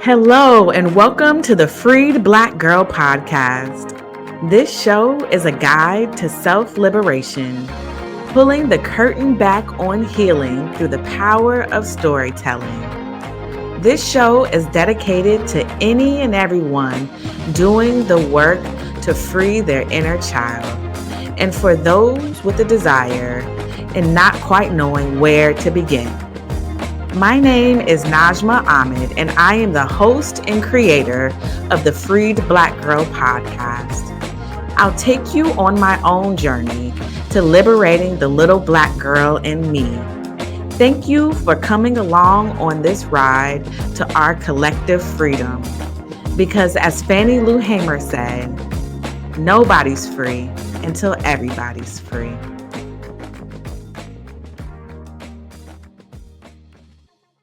Hello, and welcome to the Freed Black Girl Podcast. This show is a guide to self liberation, pulling the curtain back on healing through the power of storytelling. This show is dedicated to any and everyone doing the work to free their inner child, and for those with a desire and not quite knowing where to begin. My name is Najma Ahmed, and I am the host and creator of the Freed Black Girl podcast. I'll take you on my own journey to liberating the little black girl in me. Thank you for coming along on this ride to our collective freedom. Because as Fannie Lou Hamer said, nobody's free until everybody's free.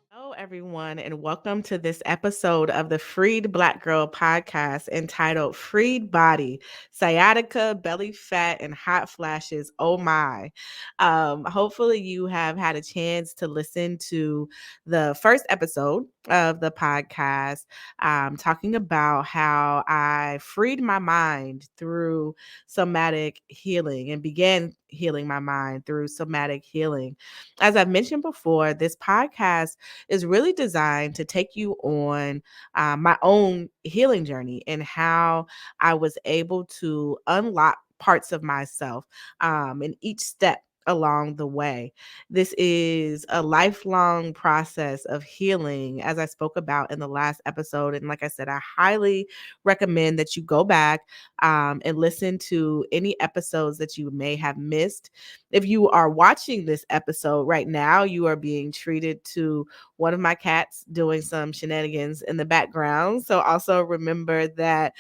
Hello, everyone, and welcome to this episode of the Freed Black Girl podcast entitled Freed Body, Sciatica, Belly Fat, and Hot Flashes. Oh my. Hopefully, you have had a chance to listen to the first episode of the podcast, talking about how I freed my mind through somatic healing and began healing my mind through somatic healing. As I've mentioned before, this podcast is really designed to take you on my own healing journey and how I was able to unlock parts of myself in each step along the way. This is a lifelong process of healing, as I spoke about in the last episode. And like I said, I highly recommend that you go back and listen to any episodes that you may have missed. If you are watching this episode right now, you are being treated to one of my cats doing some shenanigans in the background. So also remember that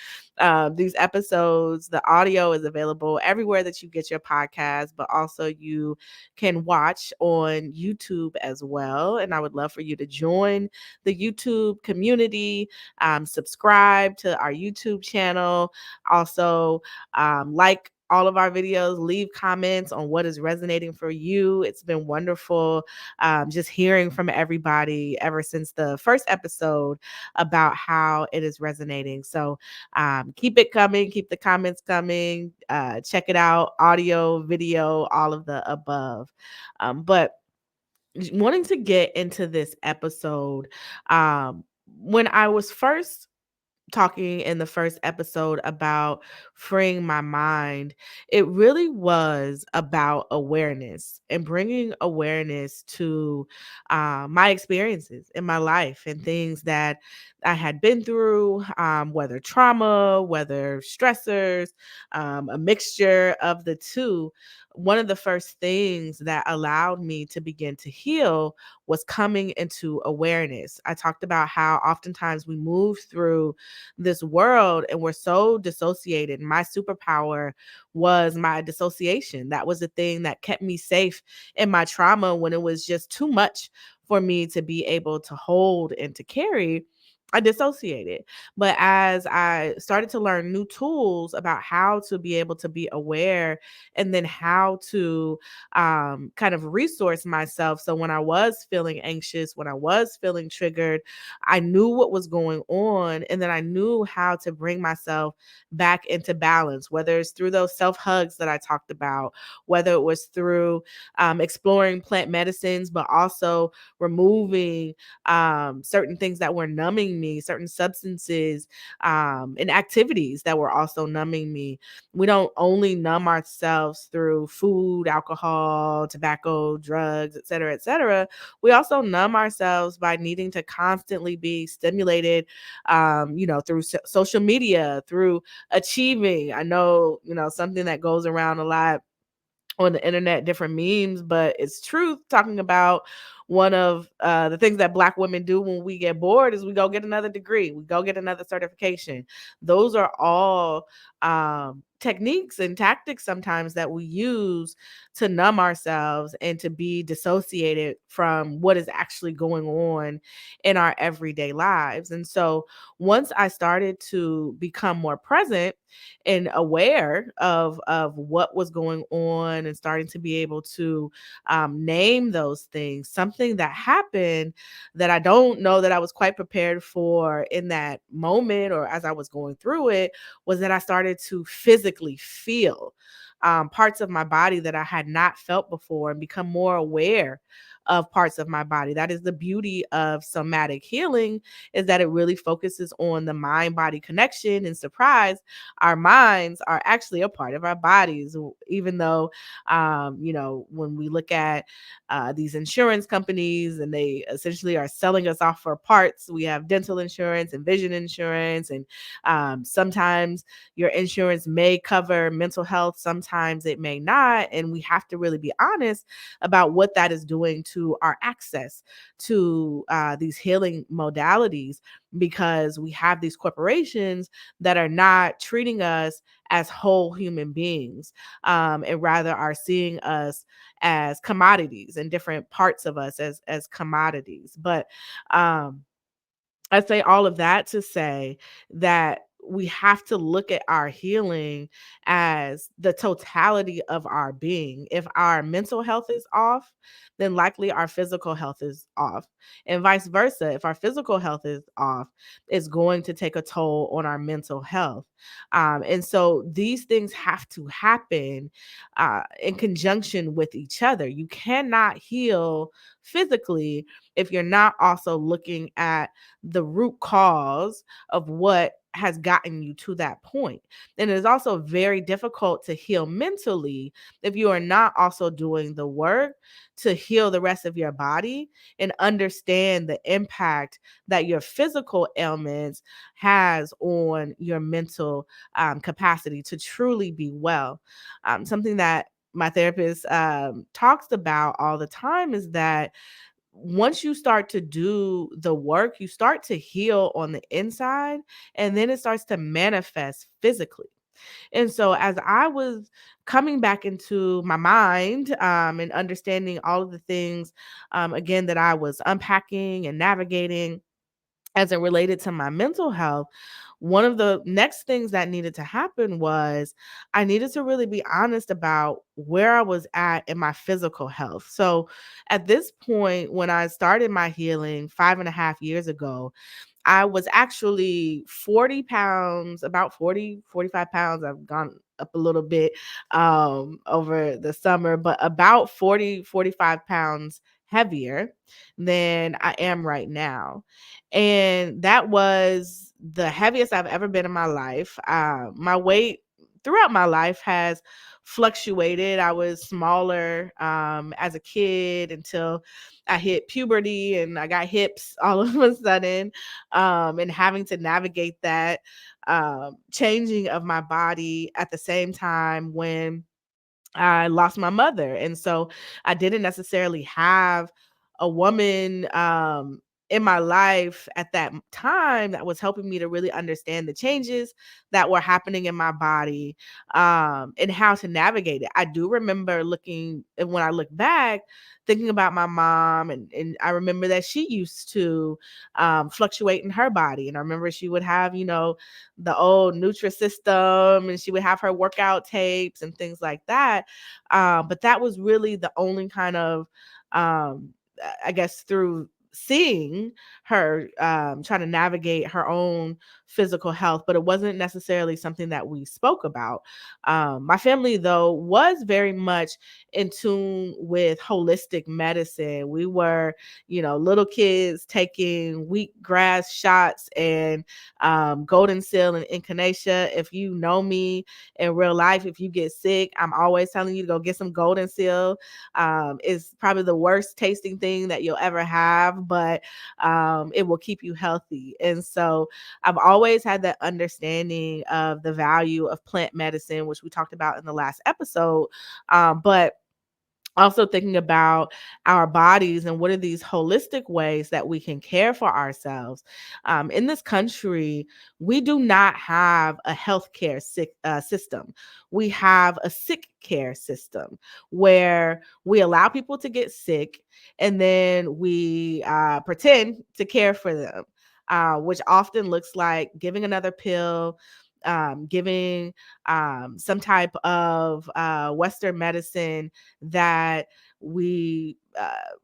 these episodes, the audio is available everywhere that you get your podcast, but also you can watch on YouTube as well. And I would love for you to join the YouTube community, subscribe to our YouTube channel, also like all of our videos, leave comments on what is resonating for you. It's been wonderful just hearing from everybody ever since the first episode about how it is resonating. So keep it coming, keep the comments coming, check it out, audio, video, all of the above. But wanting to get into this episode, when I was first talking in the first episode about freeing my mind, it really was about awareness and bringing awareness to my experiences in my life and things that I had been through, whether trauma, whether stressors, a mixture of the two. One of the first things that allowed me to begin to heal was coming into awareness. I talked about how oftentimes we move through this world and we're so dissociated. My superpower was my dissociation. That was the thing that kept me safe in my trauma when it was just too much for me to be able to hold and to carry. I dissociated. But as I started to learn new tools about how to be able to be aware and then how to kind of resource myself. So when I was feeling anxious, when I was feeling triggered, I knew what was going on. And then I knew how to bring myself back into balance, whether it's through those self hugs that I talked about, whether it was through exploring plant medicines, but also removing certain things that were numbing me, certain substances and activities that were also numbing me. We don't only numb ourselves through food, alcohol, tobacco, drugs, et cetera, et cetera. We also numb ourselves by needing to constantly be stimulated, through social media, through achieving. I know, something that goes around a lot on the internet, different memes, but it's truth, talking about one of the things that Black women do when we get bored is we go get another degree, we go get another certification. Those are all techniques and tactics sometimes that we use to numb ourselves and to be dissociated from what is actually going on in our everyday lives. And so once I started to become more present and aware of what was going on and starting to be able to name those things, something that happened that I don't know that I was quite prepared for in that moment or as I was going through it, was that I started to physically feel parts of my body that I had not felt before and become more aware of parts of my body. That is the beauty of somatic healing, is that it really focuses on the mind body connection. And surprise, our minds are actually a part of our bodies, even though when we look at these insurance companies and they essentially are selling us off for parts. We have dental insurance and vision insurance, and sometimes your insurance may cover mental health, sometimes it may not. And we have to really be honest about what that is doing to our access to these healing modalities, because we have these corporations that are not treating us as whole human beings, and rather are seeing us as commodities and different parts of us as commodities. But I say all of that to say that we have to look at our healing as the totality of our being. If our mental health is off, then likely our physical health is off. And vice versa. If our physical health is off, it's going to take a toll on our mental health. And so these things have to happen in conjunction with each other. You cannot heal physically if you're not also looking at the root cause of what has gotten you to that point. And it is also very difficult to heal mentally if you are not also doing the work to heal the rest of your body and understand the impact that your physical ailments has on your mental capacity to truly be well. Something that my therapist talks about all the time is that once you start to do the work, you start to heal on the inside, and then it starts to manifest physically. And so, as I was coming back into my mind and understanding all of the things, again, that I was unpacking and navigating as it related to my mental health, one of the next things that needed to happen was I needed to really be honest about where I was at in my physical health. So at this point, when I started my healing 5.5 years ago, I was actually 40 pounds, about 40, 45 pounds. I've gone up a little bit over the summer, but about 40, 45 pounds heavier than I am right now. And that was the heaviest I've ever been in my life. My weight throughout my life has fluctuated. I was smaller as a kid until I hit puberty and I got hips all of a sudden, and having to navigate that changing of my body at the same time when I lost my mother. And so I didn't necessarily have a woman in my life at that time that was helping me to really understand the changes that were happening in my body, and how to navigate it. I do remember looking, and when I look back, thinking about my mom, and I remember that she used to fluctuate in her body. And I remember she would have, the old Nutrisystem, and she would have her workout tapes and things like that. But that was really the only kind of, I guess, through seeing her trying to navigate her own physical health, but it wasn't necessarily something that we spoke about. My family, though, was very much in tune with holistic medicine. We were, little kids taking wheatgrass shots and golden seal and echinacea. If you know me in real life, if you get sick, I'm always telling you to go get some golden seal. It's probably the worst tasting thing that you'll ever have, but it will keep you healthy. And so I've always had that understanding of the value of plant medicine, which we talked about in the last episode. But Also thinking about our bodies and what are these holistic ways that we can care for ourselves. In this country, we do not have a healthcare system. We have a sick care system where we allow people to get sick and then we pretend to care for them, which often looks like giving another pill, giving some type of Western medicine that we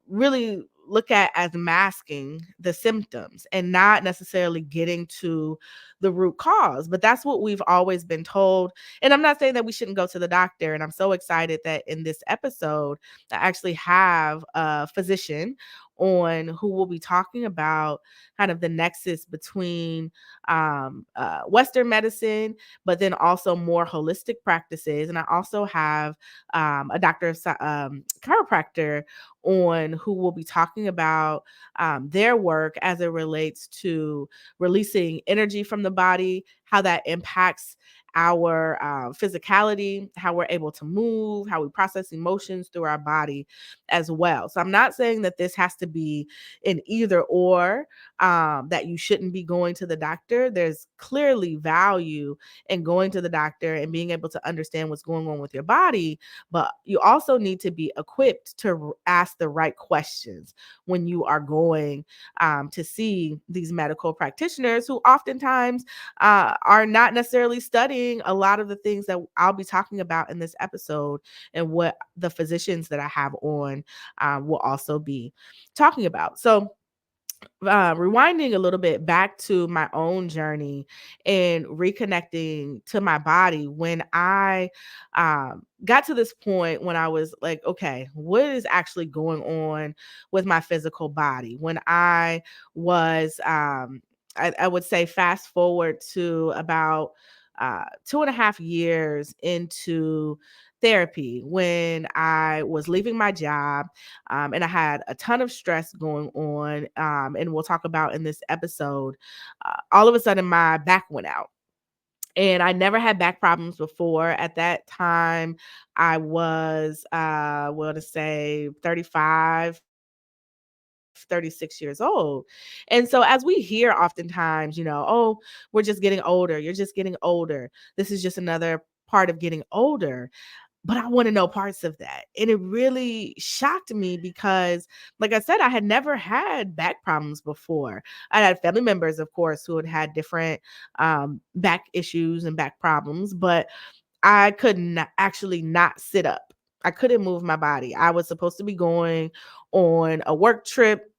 really look at as masking the symptoms and not necessarily getting to the root cause. But that's what we've always been told. And I'm not saying that we shouldn't go to the doctor. And I'm so excited that in this episode, I actually have a physician on who will be talking about kind of the nexus between Western medicine, but then also more holistic practices. And I also have a doctor of chiropractor on who will be talking about their work as it relates to releasing energy from the body, how that impacts our physicality, how we're able to move, how we process emotions through our body as well. So I'm not saying that this has to be an either or, that you shouldn't be going to the doctor. There's clearly value in going to the doctor and being able to understand what's going on with your body, but you also need to be equipped to ask the right questions when you are going to see these medical practitioners who oftentimes are not necessarily studying a lot of the things that I'll be talking about in this episode and what the physicians that I have on will also be talking about. So, rewinding a little bit back to my own journey and reconnecting to my body when I got to this point when I was like, okay, what is actually going on with my physical body? When I was, I would say, fast forward to about 2.5 years into therapy when I was leaving my job, and I had a ton of stress going on. And we'll talk about in this episode, all of a sudden my back went out. And I never had back problems before. At that time, I was, well, to say 35, 36 years old. And so, as we hear oftentimes, oh, we're just getting older. You're just getting older. This is just another part of getting older, but I wanna know parts of that, and it really shocked me because, like I said, I had never had back problems before. I had family members, of course, who had had different, back issues and back problems, but I could not actually not sit up. I couldn't move my body. I was supposed to be going on a work trip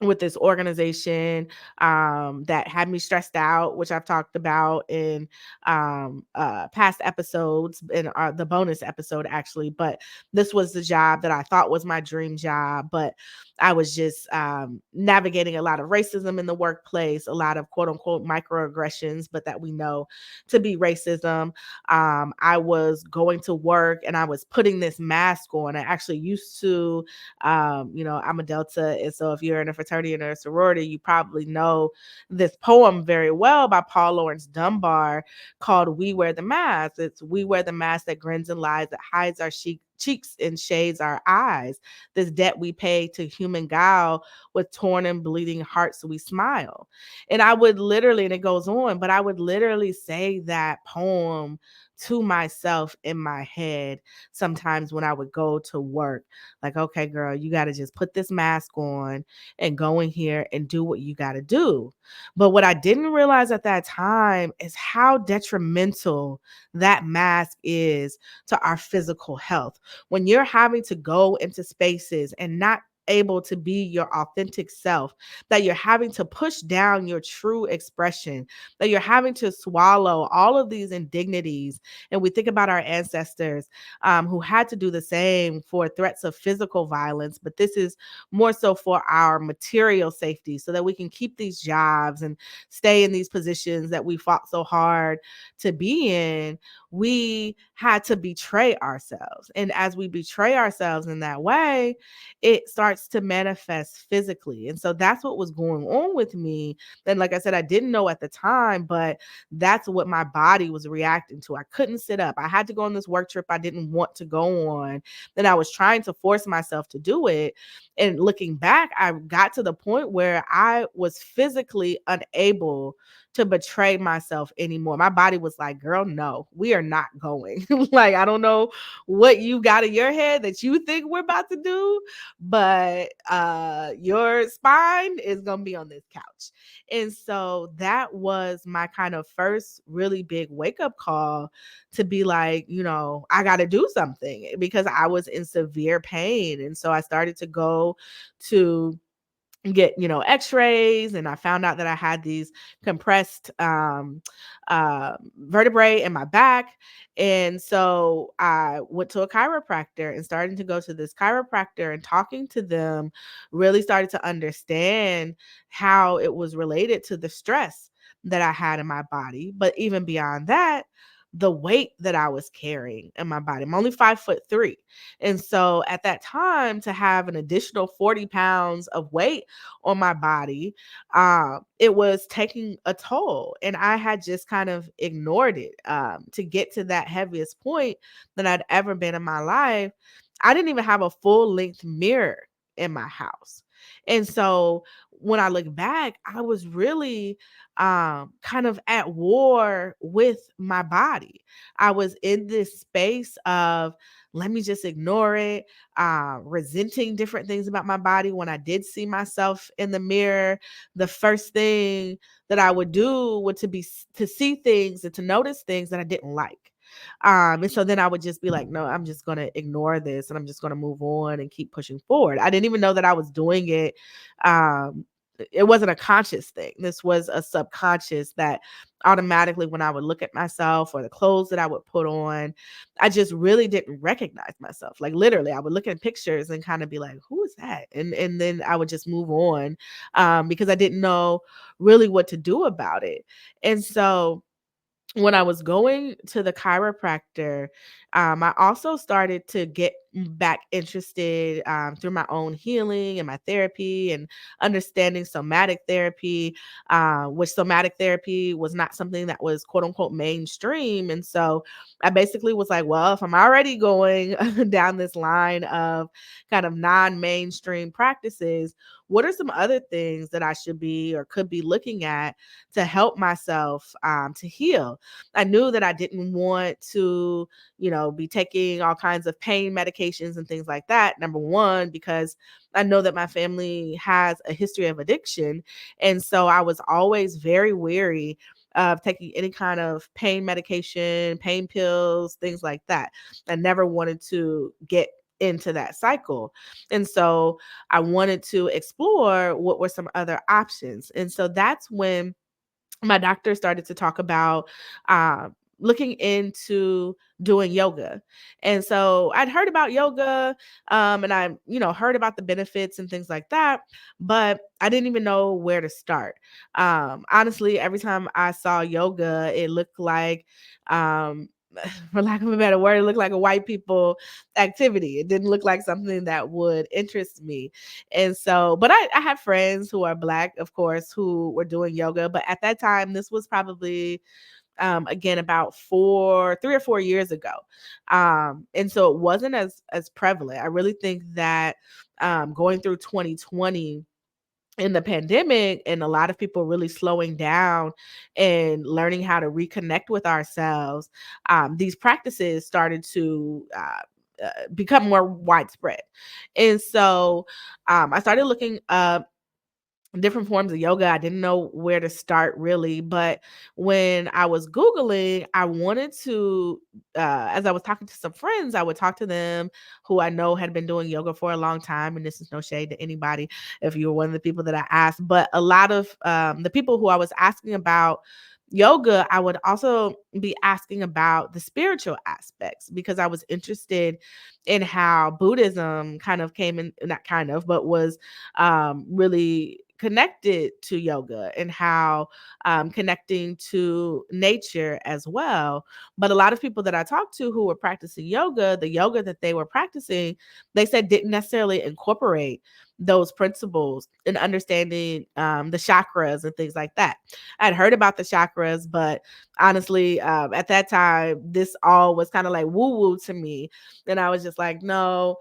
with this organization that had me stressed out, which I've talked about in past episodes, in the bonus episode, actually. But this was the job that I thought was my dream job. But I was just navigating a lot of racism in the workplace, a lot of quote unquote microaggressions, but that we know to be racism. I was going to work and I was putting this mask on. I actually used to, I'm a Delta. And so if you're in a fraternity or a sorority, you probably know this poem very well by Paul Laurence Dunbar called We Wear the Mask. It's we wear the mask that grins and lies, that hides our cheeks and shades our eyes. This debt we pay to human guile, with torn and bleeding hearts we smile. And I would literally, and it goes on, but I would literally say that poem to myself in my head sometimes when I would go to work. Like, okay, girl, you got to just put this mask on and go in here and do what you got to do. But what I didn't realize at that time is how detrimental that mask is to our physical health. When you're having to go into spaces and not able to be your authentic self, that you're having to push down your true expression, that you're having to swallow all of these indignities. And we think about our ancestors who had to do the same for threats of physical violence, but this is more so for our material safety so that we can keep these jobs and stay in these positions that we fought so hard to be in. We had to betray ourselves. And as we betray ourselves in that way, it starts starts to manifest physically. And so that's what was going on with me. And like I said, I didn't know at the time, but that's what my body was reacting to. I couldn't sit up. I had to go on this work trip I didn't want to go on. Then I was trying to force myself to do it. And looking back, I got to the point where I was physically unable to betray myself anymore. My body was like, girl, no, we are not going. Like, I don't know what you got in your head that you think we're about to do, but your spine is gonna be on this couch. And so that was my kind of first really big wake-up call to be like, I got to do something because I was in severe pain. And so I started to go to get x-rays, and I found out that I had these compressed vertebrae in my back. And so I went to a chiropractor, and starting to go to this chiropractor and talking to them really started to understand how it was related to the stress that I had in my body. But even beyond that, the weight that I was carrying in my body. I'm only 5'3". And so at that time, to have an additional 40 pounds of weight on my body, it was taking a toll. And I had just kind of ignored it to get to that heaviest point that I'd ever been in my life. I didn't even have a full length mirror in my house. And so when I look back, I was really kind of at war with my body. I was in this space of, let me just ignore it, resenting different things about my body. When I did see myself in the mirror, the first thing that I would do would to see things and to notice things that I didn't like. And so then I would just be like, no, I'm just going to ignore this and I'm just going to move on and keep pushing forward. I didn't even know that I was doing it. It wasn't a conscious thing. This was a subconscious that automatically, when I would look at myself or the clothes that I would put on, I just really didn't recognize myself. Like literally, I would look at pictures and kind of be like, who is that? And then I would just move on because I didn't know really what to do about it. And so when I was going to the chiropractor, I also started to get back interested through my own healing and my therapy and understanding somatic therapy, which somatic therapy was not something that was quote unquote mainstream. And so I basically was like, well, if I'm already going down this line of kind of non-mainstream practices, what are some other things that I should be or could be looking at to help myself to heal? I knew that I didn't want to, be taking all kinds of pain medications and things like that. Number one, because I know that my family has a history of addiction. And so I was always very wary of taking any kind of pain medication, pain pills, things like that. I never wanted to get into that cycle. And so I wanted to explore what were some other options. And so that's when my doctor started to talk about looking into doing yoga. And so I'd heard about yoga, and I, heard about the benefits and things like that, but I didn't even know where to start. Honestly, every time I saw yoga, it looked like, for lack of a better word, it looked like a white people activity. It didn't look like something that would interest me. And so, but I have friends who are Black, of course, who were doing yoga. But at that time, this was probably, again, about 3 or 4 years ago. And so it wasn't as prevalent. I really think that going through 2020 in the pandemic and a lot of people really slowing down and learning how to reconnect with ourselves, these practices started to become more widespread. And so I started looking up different forms of yoga. I didn't know where to start really, but when I was Googling, I wanted to, as I was talking to some friends, I would talk to them who I know had been doing yoga for a long time. And this is no shade to anybody if you were one of the people that I asked, but a lot of the people who I was asking about yoga, I would also be asking about the spiritual aspects because I was interested in how Buddhism kind of came in, not kind of, but was really connected to yoga and how connecting to nature as well. But a lot of people that I talked to who were practicing yoga, the yoga that they were practicing, they said didn't necessarily incorporate those principles and understanding the chakras and things like that. I'd heard about the chakras, but honestly, at that time, this all was kind of like woo woo to me. And I was just like, no,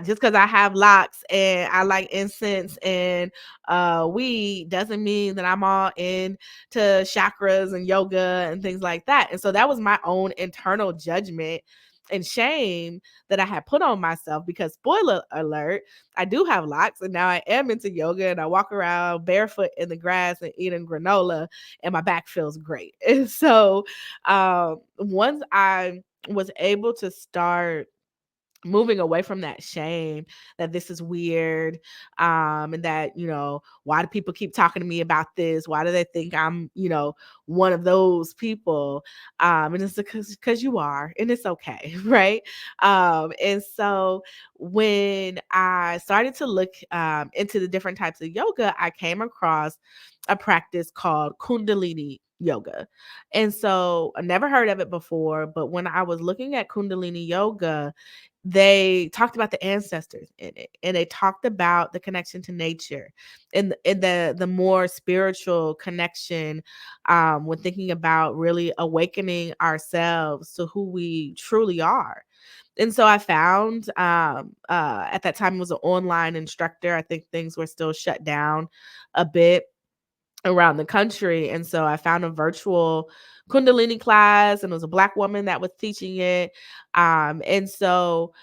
just because I have locks and I like incense and weed doesn't mean that I'm all into chakras and yoga and things like that. And so that was my own internal judgment and shame that I had put on myself because, spoiler alert, I do have locks and now I am into yoga and I walk around barefoot in the grass and eating granola and my back feels great. And so once I was able to start moving away from that shame that this is weird, and that, why do people keep talking to me about this? Why do they think I'm, one of those people? And it's because you are, and it's okay. Right. And so when I started to look into the different types of yoga, I came across a practice called Kundalini yoga. And so I never heard of it before, but when I was looking at Kundalini yoga, they talked about the ancestors in it, and they talked about the connection to nature and the more spiritual connection, when thinking about really awakening ourselves to who we truly are. And so I found, at that time, it was an online instructor. I think things were still shut down a bit around the country. And so I found a virtual Kundalini class, and it was a Black woman that was teaching it. And so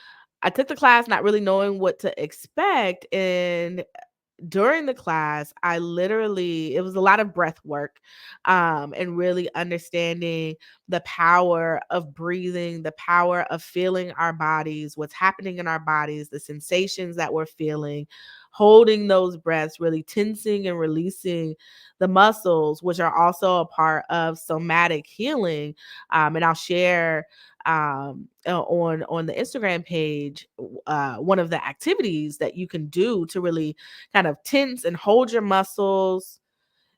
I took the class not really knowing what to expect. And during the class, it was a lot of breath work, and really understanding the power of breathing, the power of feeling our bodies, what's happening in our bodies, the sensations that we're feeling, holding those breaths, really tensing and releasing the muscles, which are also a part of somatic healing. And I'll share on the Instagram page one of the activities that you can do to really kind of tense and hold your muscles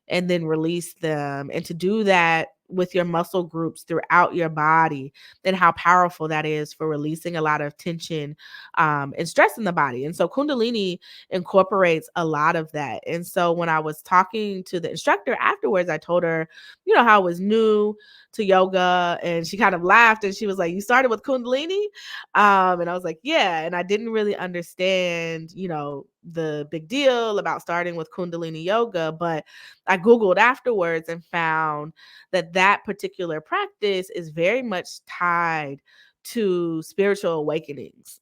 and then release them. And to do that with your muscle groups throughout your body, and how powerful that is for releasing a lot of tension and stress in the body. And so Kundalini incorporates a lot of that. And so when I was talking to the instructor afterwards, I told her, how I was new to yoga, and she kind of laughed and she was like, "You started with Kundalini?" And I was like, "Yeah." And I didn't really understand, the big deal about starting with Kundalini yoga, but I Googled afterwards and found that that particular practice is very much tied to spiritual awakenings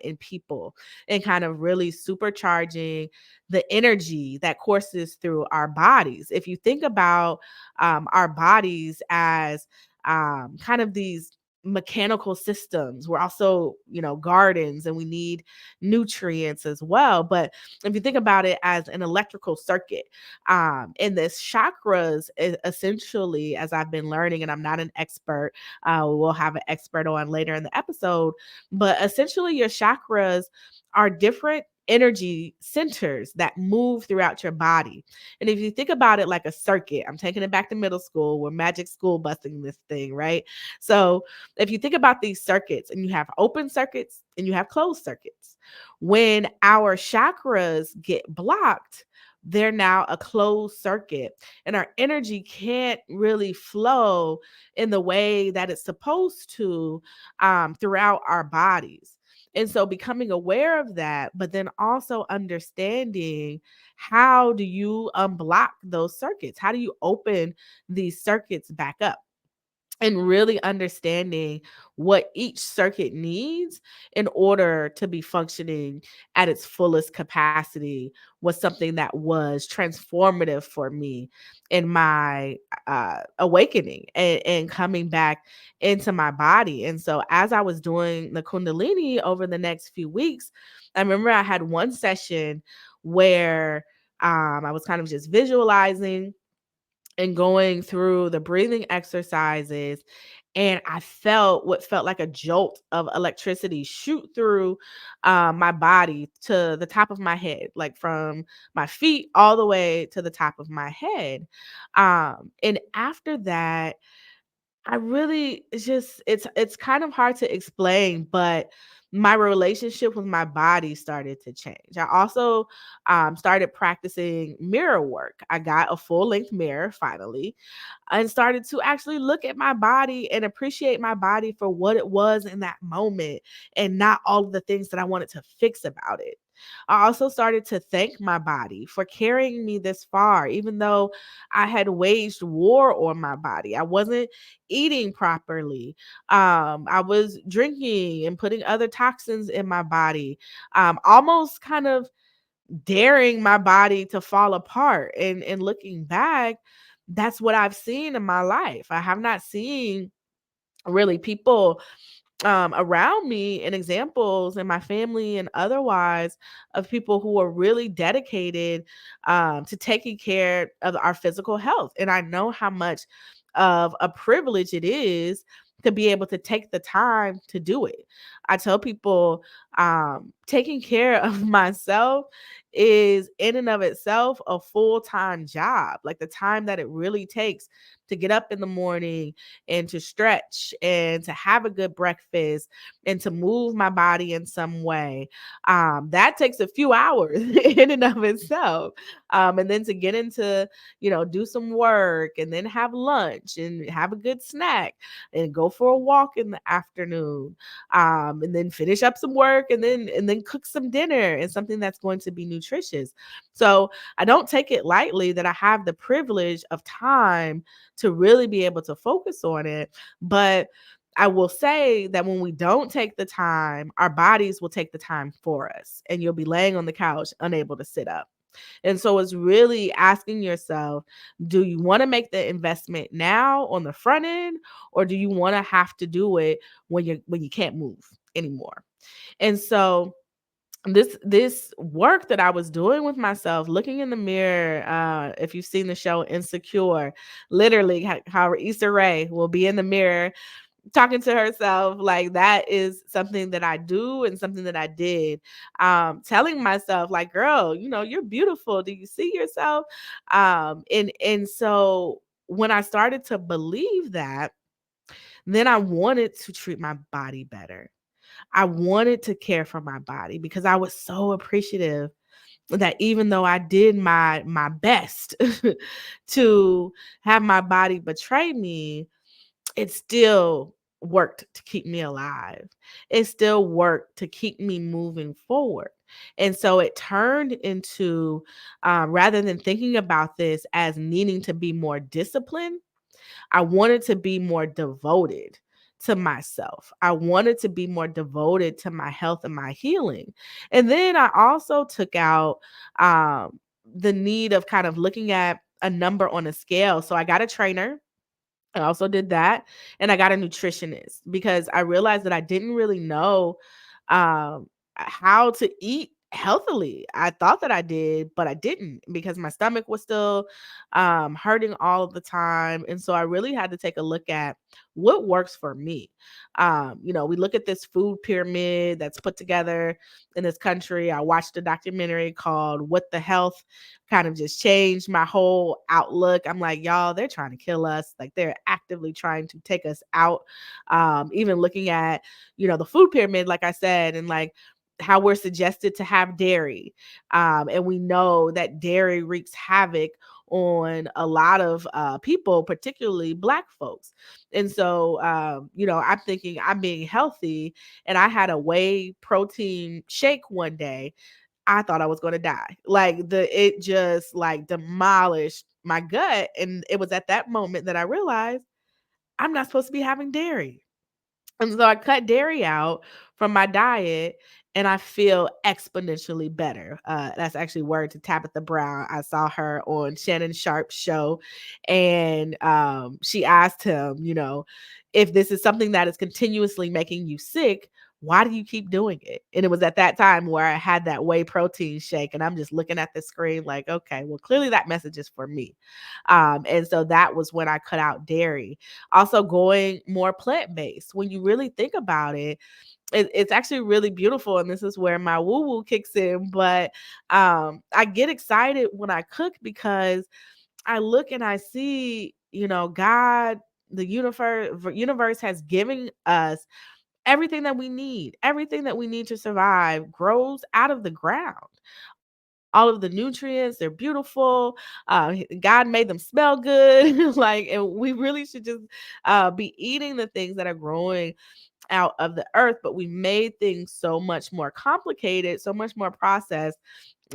in people, and kind of really supercharging the energy that courses through our bodies. If you think about our bodies as kind of these mechanical systems, we're also, gardens, and we need nutrients as well. But if you think about it as an electrical circuit, and this chakras essentially, as I've been learning, and I'm not an expert, we'll have an expert on later in the episode, but essentially your chakras are different energy centers that move throughout your body. And if you think about it like a circuit, I'm taking it back to middle school, we're magic school busting this thing, right? So if you think about these circuits, and you have open circuits and you have closed circuits, when our chakras get blocked, they're now a closed circuit, and our energy can't really flow in the way that it's supposed to throughout our bodies. And so becoming aware of that, but then also understanding, how do you unblock those circuits? How do you open these circuits back up? And really understanding what each circuit needs in order to be functioning at its fullest capacity was something that was transformative for me in my awakening, and coming back into my body. And so as I was doing the Kundalini over the next few weeks, I remember I had one session where I was kind of just visualizing and going through the breathing exercises, and I felt what felt like a jolt of electricity shoot through my body to the top of my head, like from my feet all the way to the top of my head. And after that, I really it's kind of hard to explain, but my relationship with my body started to change. I also started practicing mirror work. I got a full length mirror finally and started to actually look at my body and appreciate my body for what it was in that moment and not all of the things that I wanted to fix about it. I also started to thank my body for carrying me this far, even though I had waged war on my body. I wasn't eating properly. I was drinking and putting other toxins in my body, almost kind of daring my body to fall apart. And looking back, that's what I've seen in my life. I have not seen really people around me and examples in my family and otherwise of people who are really dedicated to taking care of our physical health. And I know how much of a privilege it is to be able to take the time to do it. I tell people taking care of myself is in and of itself a full-time job. Like the time that it really takes to get up in the morning and to stretch and to have a good breakfast and to move my body in some way. That takes a few hours in and of itself. And then to get into, do some work and then have lunch and have a good snack and go for a walk in the afternoon. And then finish up some work and then cook some dinner and something that's going to be nutritious. So I don't take it lightly that I have the privilege of time to really be able to focus on it. But I will say that when we don't take the time, our bodies will take the time for us, and you'll be laying on the couch unable to sit up. And so it's really asking yourself, do you want to make the investment now on the front end, or do you want to have to do it when you can't move anymore? And so this work that I was doing with myself, looking in the mirror, if you've seen the show Insecure, literally how Issa Rae will be in the mirror talking to herself, like that is something that I do and something that I did. Telling myself, like, girl, you're beautiful. Do you see yourself? And so when I started to believe that, then I wanted to treat my body better. I wanted to care for my body because I was so appreciative that even though I did my best to have my body betray me, it still worked to keep me alive. It still worked to keep me moving forward. And so it turned into, rather than thinking about this as needing to be more disciplined, I wanted to be more devoted to myself. I wanted to be more devoted to my health and my healing. And then I also took out the need of kind of looking at a number on a scale. So I got a trainer. I also did that, and I got a nutritionist because I realized that I didn't really know how to eat healthily. I thought that I did, but I didn't because my stomach was still hurting all of the time. And so I really had to take a look at what works for me. We look at this food pyramid that's put together in this country. I watched a documentary called What the Health, kind of just changed my whole outlook. I'm like, y'all, they're trying to kill us. Like they're actively trying to take us out. Even looking at, the food pyramid, like I said, and like how we're suggested to have dairy. And we know that dairy wreaks havoc on a lot of people, particularly Black folks. And so, I'm thinking I'm being healthy, and I had a whey protein shake one day. I thought I was going to die. Like it just like demolished my gut. And it was at that moment that I realized I'm not supposed to be having dairy. And so I cut dairy out from my diet, and I feel exponentially better. That's actually word to Tabitha Brown. I saw her on Shannon Sharp's show, and she asked him, if this is something that is continuously making you sick, why do you keep doing it? And it was at that time where I had that whey protein shake, and I'm just looking at the screen like, okay, well, clearly that message is for me. And so that was when I cut out dairy. Also, going more plant based. When you really think about it, it's actually really beautiful, and this is where my woo woo kicks in. But I get excited when I cook because I look and I see, God the universe has given us everything that we need. Everything that we need to survive grows out of the ground. All of the nutrients, they're beautiful. God made them smell good. Like, and we really should just be eating the things that are growing out of the earth, but we made things so much more complicated, so much more processed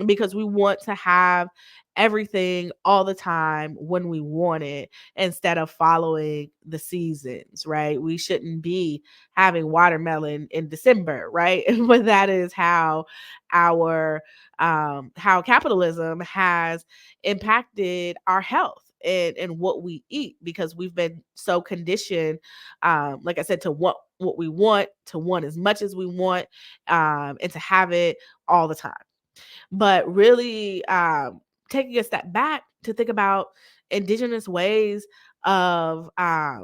because we want to have everything all the time when we want it instead of following the seasons, right? We shouldn't be having watermelon in December, right? But that is our how capitalism has impacted our health and what we eat because we've been so conditioned, like I said, to want what we want, to want as much as we want, and to have it all the time. But really taking a step back to think about indigenous ways of uh,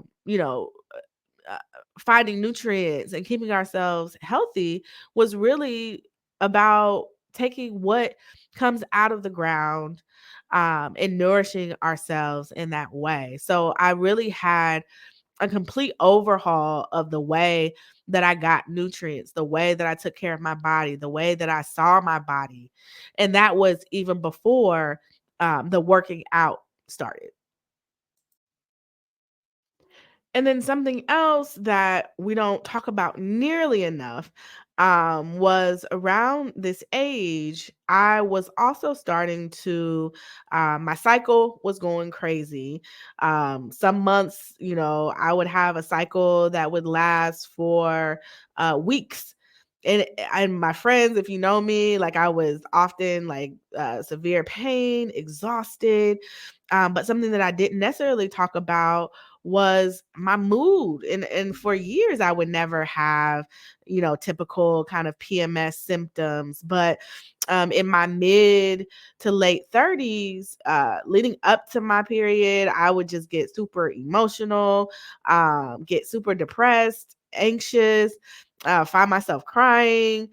finding nutrients and keeping ourselves healthy was really about taking what comes out of the ground, and nourishing ourselves in that way. So I really had a complete overhaul of the way that I got nutrients, the way that I took care of my body, the way that I saw my body. And that was even before the working out started. And then something else that we don't talk about nearly enough was around this age, I was also starting to, my cycle was going crazy. Some months, I would have a cycle that would last for weeks. And my friends, if you know me, like I was often like severe pain, exhausted. But something that I didn't necessarily talk about was my mood. And for years I would never have, typical kind of PMS symptoms. But in my mid to late 30s, leading up to my period, I would just get super emotional, get super depressed, anxious, find myself crying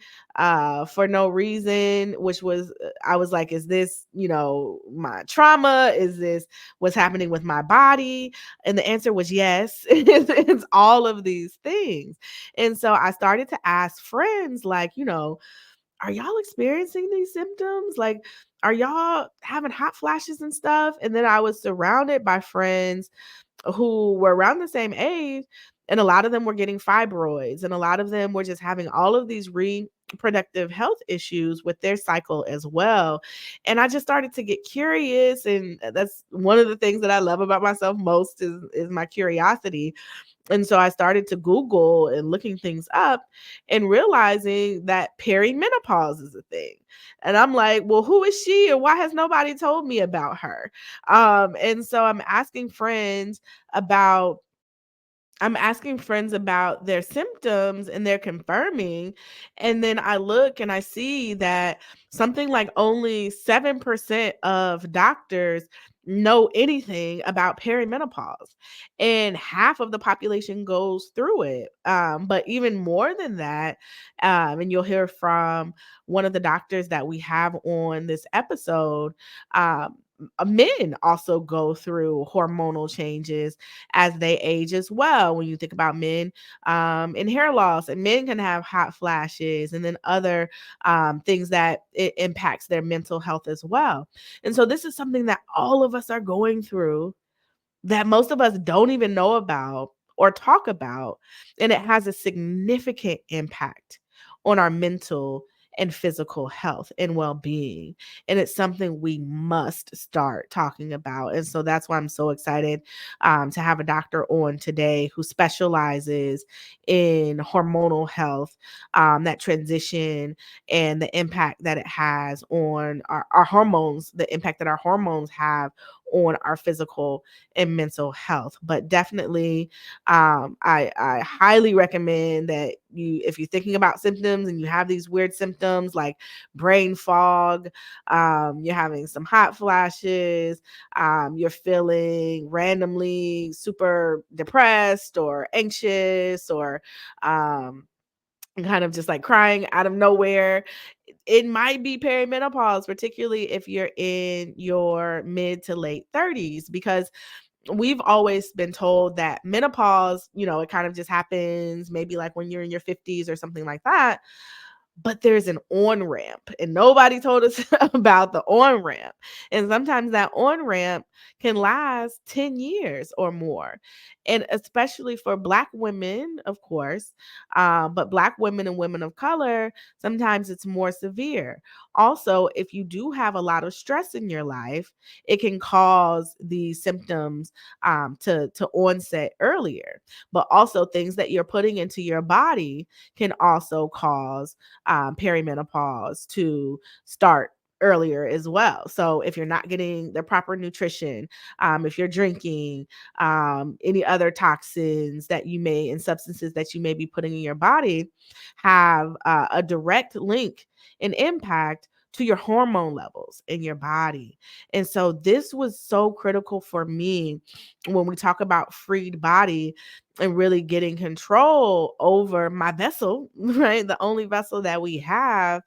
for no reason, which was, I was like, is this, my trauma? Is this what's happening with my body? And the answer was yes. It's all of these things. And so I started to ask friends, like, are y'all experiencing these symptoms? Like, are y'all having hot flashes and stuff? And then I was surrounded by friends who were around the same age, and a lot of them were getting fibroids, and a lot of them were just having all of these reproductive health issues with their cycle as well. And I just started to get curious, and that's one of the things that I love about myself most is my curiosity. And so I started to Google and looking things up and realizing that perimenopause is a thing. And I'm like, well, who is she and why has nobody told me about her? And so about I'm asking friends about their symptoms and they're confirming. And then I look and I see that something like only 7% of doctors know anything about perimenopause, and half of the population goes through it. But even more than that, and you'll hear from one of the doctors that we have on this episode. Men also go through hormonal changes as they age as well. When you think about men, and hair loss, and men can have hot flashes and then other things that it impacts their mental health as well. And so this is something that all of us are going through that most of us don't even know about or talk about. And it has a significant impact on our mental and physical health and well being. And it's something we must start talking about. And so that's why I'm so excited to have a doctor on today who specializes in hormonal health, that transition and the impact that it has on our hormones, the impact that our hormones have on our physical and mental health. But definitely, I highly recommend that if you're thinking about symptoms and you have these weird symptoms like brain fog, you're having some hot flashes, you're feeling randomly super depressed or anxious, or kind of just like crying out of nowhere, it might be perimenopause, particularly if you're in your mid to late 30s, because we've always been told that menopause, it kind of just happens maybe like when you're in your 50s or something like that. But there's an on ramp, and nobody told us about the on ramp. And sometimes that on ramp can last 10 years or more. And especially for Black women, of course, but Black women and women of color, sometimes it's more severe. Also, if you do have a lot of stress in your life, it can cause these symptoms to onset earlier. But also, things that you're putting into your body can also cause perimenopause to start earlier as well. So if you're not getting the proper nutrition, if you're drinking any other toxins that you may and substances that you may be putting in your body, have a direct link and impact to your hormone levels in your body. And so this was so critical for me when we talk about freed body and really getting control over my vessel, right? The only vessel that we have.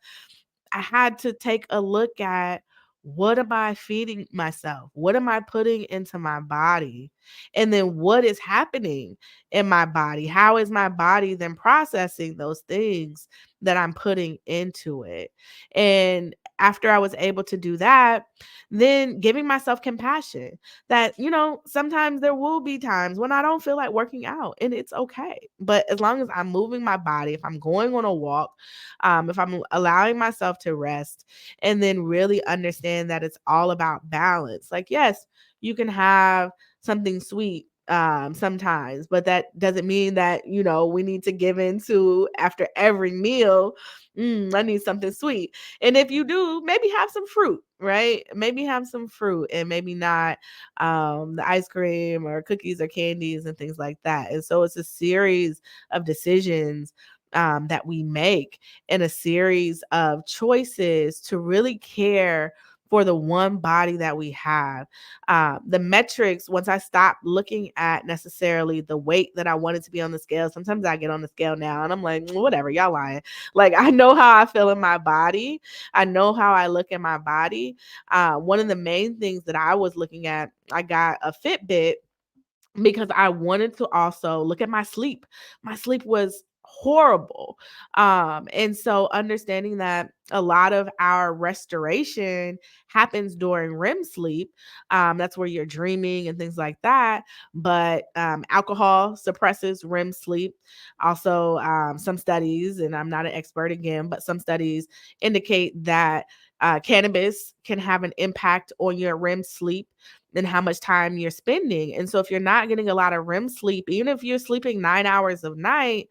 I had to take a look at, what am I feeding myself? What am I putting into my body? And then what is happening in my body? How is my body then processing those things that I'm putting into it? And after I was able to do that, then giving myself compassion that, sometimes there will be times when I don't feel like working out, and it's okay. But as long as I'm moving my body, if I'm going on a walk, if I'm allowing myself to rest, and then really understand that it's all about balance. Like, yes, you can have something sweet sometimes, but that doesn't mean that, we need to give into after every meal. I need something sweet. And if you do, maybe have some fruit, right? Maybe have some fruit, and maybe not the ice cream or cookies or candies and things like that. And so it's a series of decisions that we make, and a series of choices to really care for the one body that we have. The metrics, once I stopped looking at necessarily the weight that I wanted to be on the scale, sometimes I get on the scale now and I'm like, whatever, y'all lying. Like, I know how I feel in my body. I know how I look in my body. One of the main things that I was looking at, I got a Fitbit because I wanted to also look at my sleep. My sleep was horrible. And so understanding that a lot of our restoration happens during REM sleep. That's where you're dreaming and things like that. But alcohol suppresses REM sleep. Also, some studies, and I'm not an expert again, but some studies indicate that cannabis can have an impact on your REM sleep and how much time you're spending. And so if you're not getting a lot of REM sleep, even if you're sleeping 9 hours at night,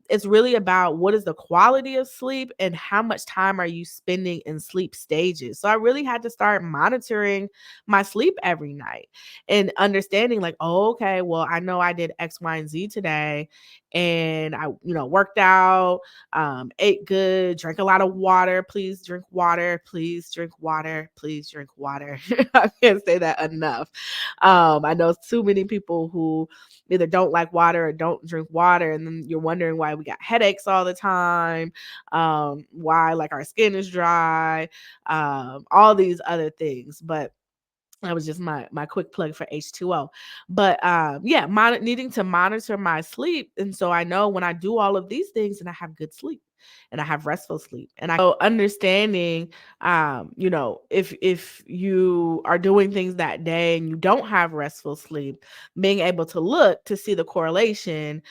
it's really about what is the quality of sleep and how much time are you spending in sleep stages. So I really had to start monitoring my sleep every night and understanding, like, oh, okay, well, I know I did X, Y, and Z today, and I, worked out, ate good, drank a lot of water. Please drink water. Please drink water. Please drink water. I can't say that enough. I know too many people who either don't like water or don't drink water, and then you're wondering why we got headaches all the time, why like our skin is dry, all these other things. But that was just my quick plug for H2O. But yeah, needing to monitor my sleep. And so I know when I do all of these things and I have good sleep and I have restful sleep. And I so understanding if you are doing things that day and you don't have restful sleep, being able to look to see the correlation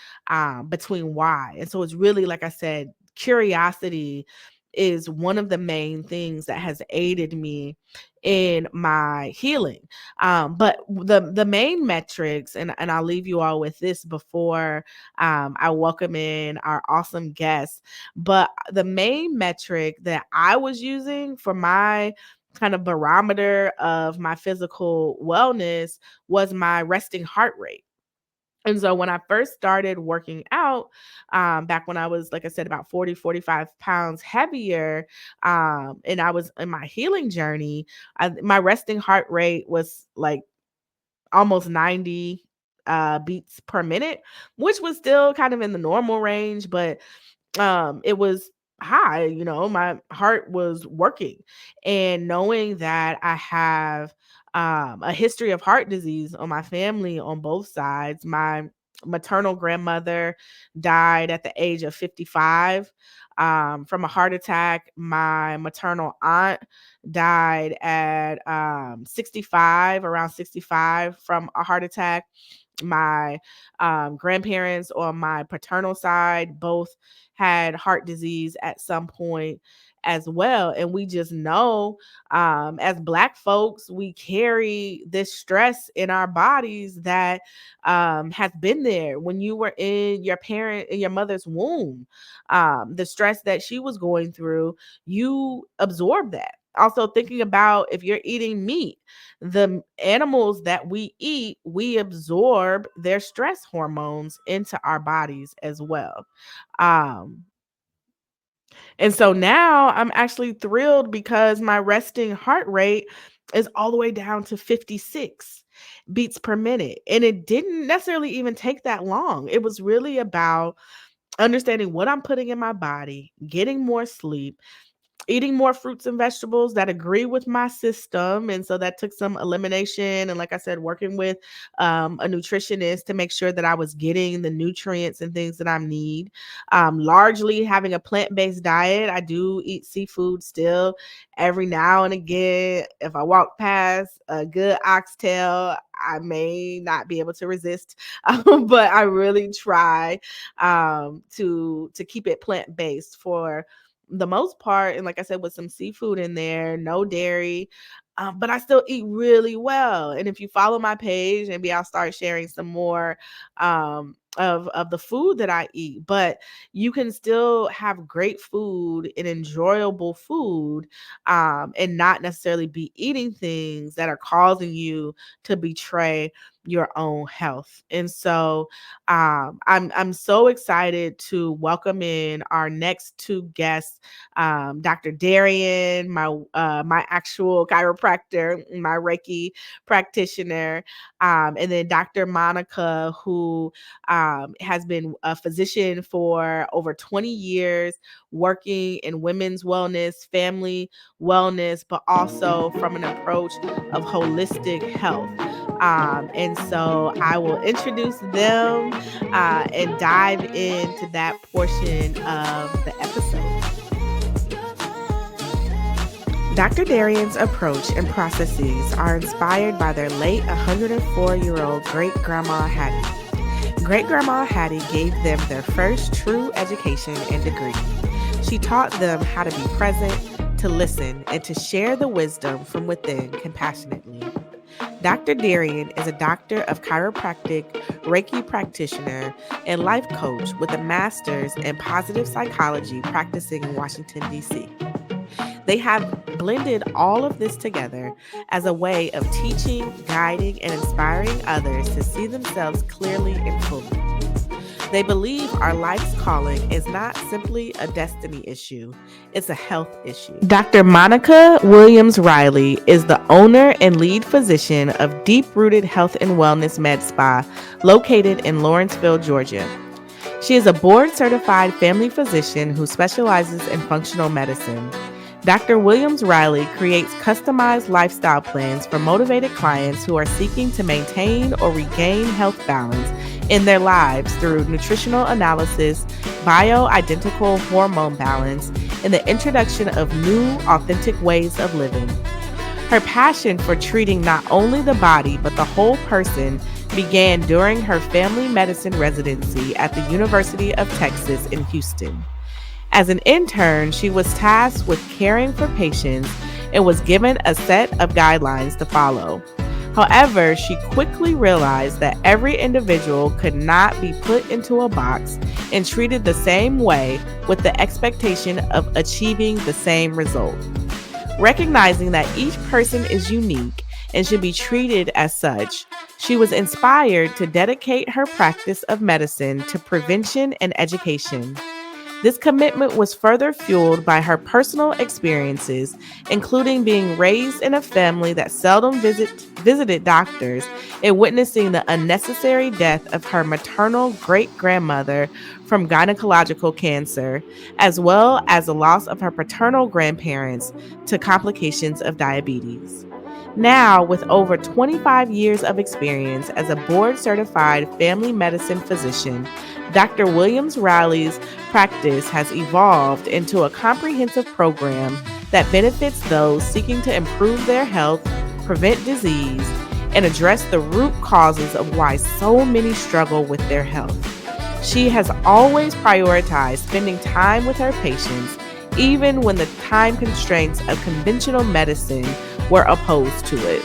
between why. And so it's really, like I said, curiosity is one of the main things that has aided me in my healing. But the main metrics, and I'll leave you all with this before I welcome in our awesome guests. But the main metric that I was using for my kind of barometer of my physical wellness was my resting heart rate. And so when I first started working out, back when I was, like I said, about 40, 45 pounds heavier, and I was in my healing journey, my resting heart rate was like almost 90 beats per minute, which was still kind of in the normal range, but it was high. My heart was working. And knowing that I have a history of heart disease on my family on both sides. My maternal grandmother died at the age of 55 from a heart attack. My maternal aunt died at 65, around 65, from a heart attack. My grandparents on my paternal side both had heart disease at some point as well. And we just know, as Black folks, we carry this stress in our bodies that has been there when you were in your mother's womb. The stress that she was going through, you absorb that. Also, thinking about if you're eating meat, the animals that we eat, we absorb their stress hormones into our bodies as well. Um, and so now I'm actually thrilled because my resting heart rate is all the way down to 56 beats per minute. And it didn't necessarily even take that long. It was really about understanding what I'm putting in my body, getting more sleep, eating more fruits and vegetables that agree with my system. And so that took some elimination. And like I said, working with a nutritionist to make sure that I was getting the nutrients and things that I need. Largely having a plant-based diet. I do eat seafood still every now and again. If I walk past a good oxtail, I may not be able to resist, but I really try to keep it plant-based for the most part. And like I said, with some seafood in there, no dairy, but I still eat really well. And if you follow my page, maybe I'll start sharing some more of the food that I eat. But you can still have great food and enjoyable food, and not necessarily be eating things that are causing you to betray your own health. And so I'm so excited to welcome in our next two guests, Dr. Darian, my actual chiropractor, my Reiki practitioner, and then Dr. Monica, who has been a physician for over 20 years, working in women's wellness, family wellness, but also from an approach of holistic health. And so I will introduce them and dive into that portion of the episode. Dr. Darian's approach and processes are inspired by their late 104-year-old great-grandma Hattie. Great-grandma Hattie gave them their first true education and degree. She taught them how to be present, to listen, and to share the wisdom from within compassionately. Dr. Darian is a doctor of chiropractic, Reiki practitioner, and life coach with a master's in positive psychology practicing in Washington, D.C. They have blended all of this together as a way of teaching, guiding, and inspiring others to see themselves clearly and fully. They believe our life's calling is not simply a destiny issue, it's a health issue. Dr. Monica Williams Riley is the owner and lead physician of Deep Rooted Health and Wellness Med Spa, located in Lawrenceville, Georgia. She is a board-certified family physician who specializes in functional medicine. Dr. Williams Riley creates customized lifestyle plans for motivated clients who are seeking to maintain or regain health balance in their lives through nutritional analysis, bioidentical hormone balance, and the introduction of new, authentic ways of living. Her passion for treating not only the body but the whole person began during her family medicine residency at the University of Texas in Houston. As an intern, she was tasked with caring for patients and was given a set of guidelines to follow. However, she quickly realized that every individual could not be put into a box and treated the same way with the expectation of achieving the same result. Recognizing that each person is unique and should be treated as such, she was inspired to dedicate her practice of medicine to prevention and education. This commitment was further fueled by her personal experiences, including being raised in a family that seldom visited doctors and witnessing the unnecessary death of her maternal great-grandmother from gynecological cancer, as well as the loss of her paternal grandparents to complications of diabetes. Now, with over 25 years of experience as a board certified family medicine physician, Dr. Williams Riley's practice has evolved into a comprehensive program that benefits those seeking to improve their health, prevent disease, and address the root causes of why so many struggle with their health. She has always prioritized spending time with her patients, even when the time constraints of conventional medicine were opposed to it.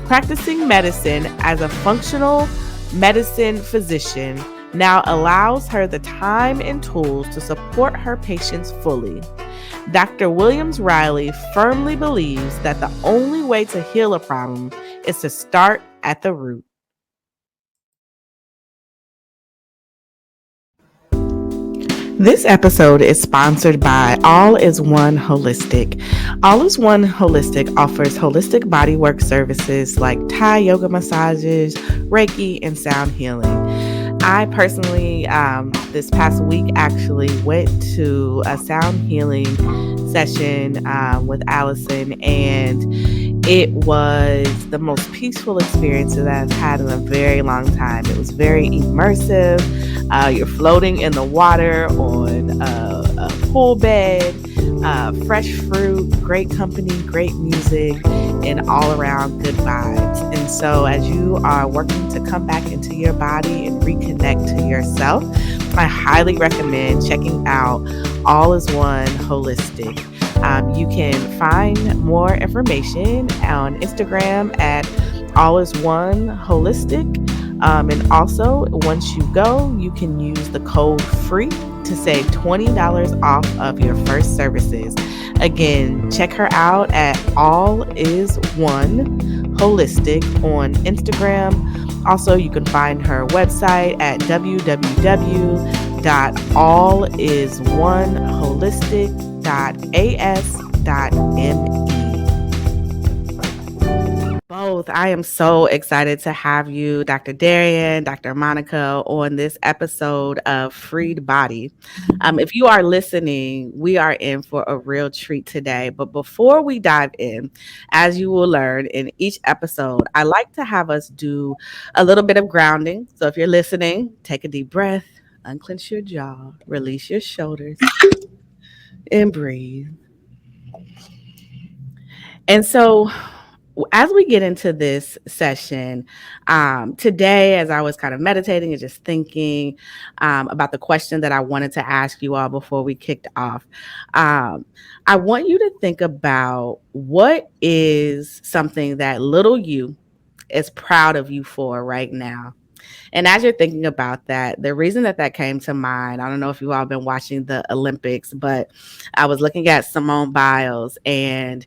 Practicing medicine as a functional medicine physician now allows her the time and tools to support her patients fully. Dr. Williams Riley firmly believes that the only way to heal a problem is to start at the root. This episode is sponsored by All Is One Holistic. All Is One Holistic offers holistic bodywork services like Thai yoga massages, Reiki, and sound healing. I personally, this past week, actually went to a sound healing session with Allison, and it was the most peaceful experience that I've had in a very long time. It was very immersive. You're floating in the water on a pool bed, fresh fruit, great company, great music, and all around good vibes. And so as you are working to come back into your body and reconnect to yourself, I highly recommend checking out All Is One Holistic. You can find more information on Instagram at All Is One Holistic. And also, once you go, you can use the code FREE to save $20 off of your first services. Again, check her out at All Is One Holistic on Instagram. Also, you can find her website at www.allisOneholistic.as.me. Both. I am so excited to have you, Dr. Darian, Dr. Monica, on this episode of Freed Body. If you are listening, we are in for a real treat today. But before we dive in, as you will learn in each episode, I like to have us do a little bit of grounding. So if you're listening, take a deep breath, unclench your jaw, release your shoulders, and breathe. And so, as we get into this session today, as I was kind of meditating and just thinking about the question that I wanted to ask you all before we kicked off, I want you to think about what is something that little you is proud of you for right now. And as you're thinking about that, the reason that that came to mind, I don't know if you've all been watching the Olympics, but I was looking at Simone Biles, and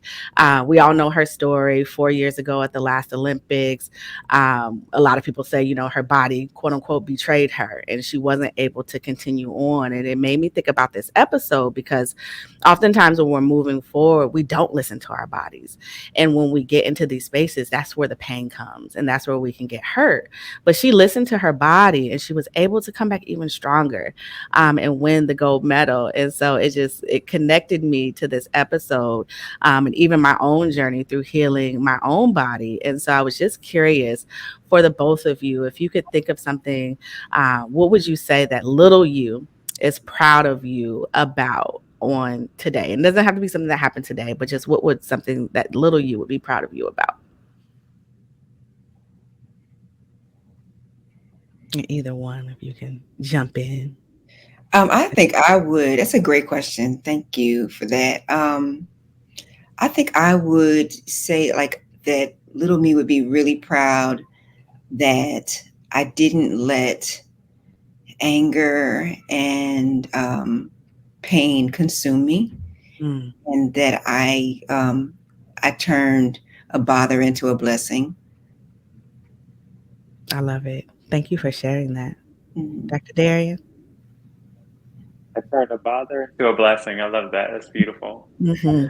we all know her story 4 years ago at the last Olympics. A lot of people say, you know, her body, quote unquote, betrayed her, and she wasn't able to continue on. And it made me think about this episode because oftentimes when we're moving forward, we don't listen to our bodies. And when we get into these spaces, that's where the pain comes, and that's where we can get hurt. But she listened to her body, and she was able to come back even stronger and win the gold medal. And so it connected me to this episode and even my own journey through healing my own body. And so I was just curious for the both of you, if you could think of something, what would you say that little you is proud of you about on today? And it doesn't have to be something that happened today, but just what would something that little you would be proud of you about? Either one, if you can jump in. I think I would. That's a great question. Thank you for that. I think I would say like that little me would be really proud that I didn't let anger and pain consume me, and that I turned a bother into a blessing. I love it. Thank you for sharing that. Mhm. Dr. Darian? I turned a bother into a blessing. I love that. That's beautiful. Mm-hmm.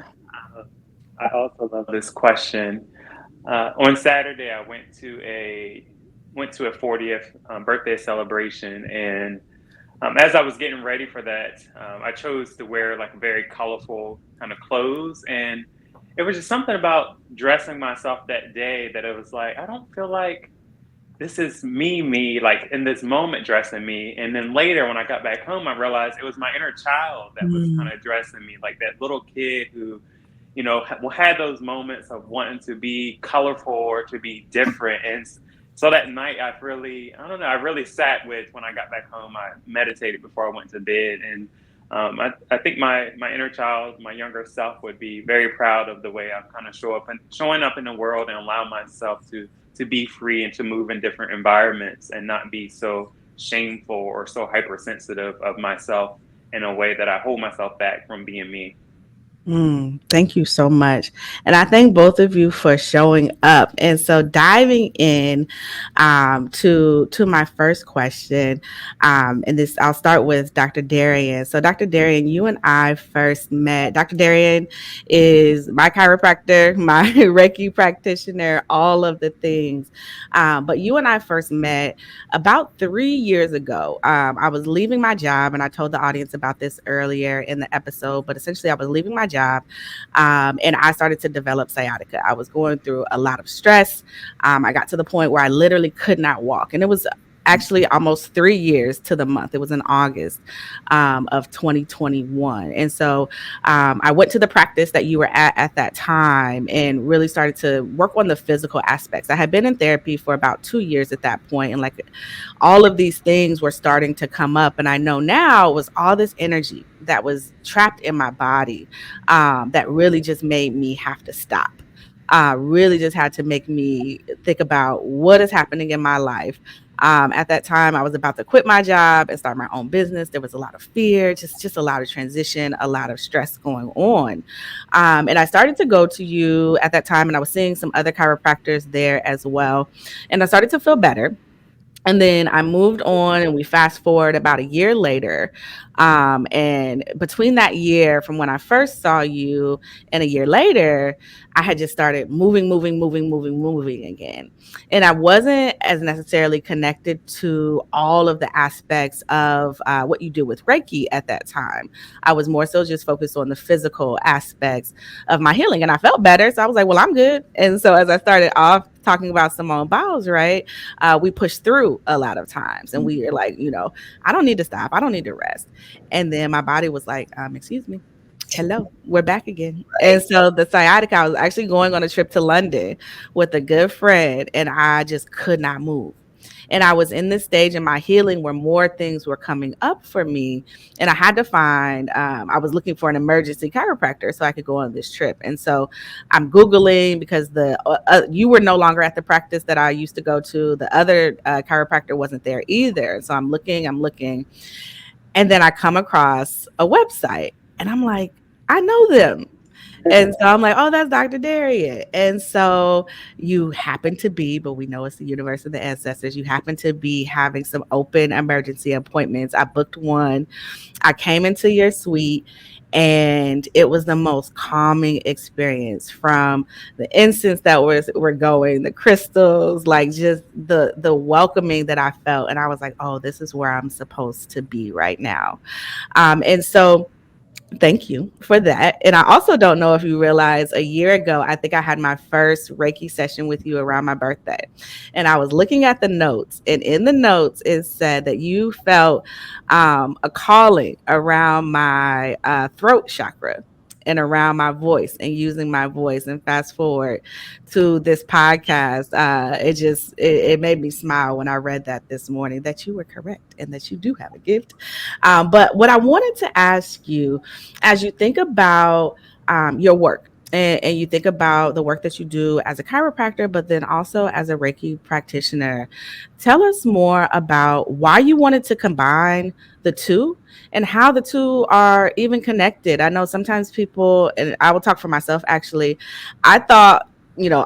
I also love this question. On Saturday, I went to a 40th birthday celebration, and as I was getting ready for that, I chose to wear like very colorful kind of clothes, and it was just something about dressing myself that day that it was like, I don't feel like this is me, like in this moment dressing me. And then later when I got back home, I realized it was my inner child that was kind Mm. of dressing me, like that little kid who, had those moments of wanting to be colorful or to be different. And so that night, I don't know, I really sat with, when I got back home, I meditated before I went to bed. And I think my inner child, my younger self, would be very proud of the way I've kind of showing up in the world and allow myself to be free and to move in different environments and not be so shameful or so hypersensitive of myself in a way that I hold myself back from being me. Thank you so much. And I thank both of you for showing up. And so diving in to my first question, and this I'll start with Dr. Darian. So Dr. Darian, you and I first met. Dr. Darian is my chiropractor, my Reiki practitioner, all of the things. But you and I first met about 3 years ago. I was leaving my job, and I told the audience about this earlier in the episode, but essentially I was leaving my job, and I started to develop sciatica. I was going through a lot of stress. I got to the point where I literally could not walk, and it was actually almost 3 years to the month. It was in August of 2021. And so I went to the practice that you were at that time and really started to work on the physical aspects. I had been in therapy for about 2 years at that point, and like all of these things were starting to come up. And I know now it was all this energy that was trapped in my body that really just made me have to stop. Really just had to make me think about what is happening in my life. At that time, I was about to quit my job and start my own business. There was a lot of fear, just a lot of transition, a lot of stress going on. And I started to go to you at that time, and I was seeing some other chiropractors there as well. And I started to feel better. And then I moved on, and we fast forward about a year later. And between that year, from when I first saw you and a year later, I had just started moving again. And I wasn't as necessarily connected to all of the aspects of what you do with Reiki at that time. I was more so just focused on the physical aspects of my healing, and I felt better. So I was like, well, I'm good. And so as I started off talking about Simone Biles, right? We push through a lot of times, and we are like, I don't need to stop. I don't need to rest. And then my body was like, excuse me. Hello, we're back again. And so the sciatica, I was actually going on a trip to London with a good friend, and I just could not move. And I was in this stage in my healing where more things were coming up for me. And I had to find, I was looking for an emergency chiropractor so I could go on this trip. And so I'm Googling, because you were no longer at the practice that I used to go to. The other chiropractor wasn't there either. So I'm looking. And then I come across a website, and I'm like, I know them. And so I'm like, oh, that's Dr. Darian. And so you happen to be, but we know it's the universe of the ancestors. You happen to be having some open emergency appointments. I booked one. I came into your suite, and it was the most calming experience, from the incense that were going, the crystals, like just the welcoming that I felt. And I was like, oh, this is where I'm supposed to be right now. And so thank you for that. And I also don't know if you realize, a year ago, I think I had my first Reiki session with you around my birthday. And I was looking at the notes, and in the notes, it said that you felt a calling around my throat chakra and around my voice, and using my voice. And fast forward to this podcast, it made me smile when I read that this morning, that you were correct and that you do have a gift. But what I wanted to ask you, as you think about your work, and you think about the work that you do as a chiropractor, but then also as a Reiki practitioner, tell us more about why you wanted to combine the two, and how the two are even connected. I know sometimes people, and I will talk for myself actually, I thought,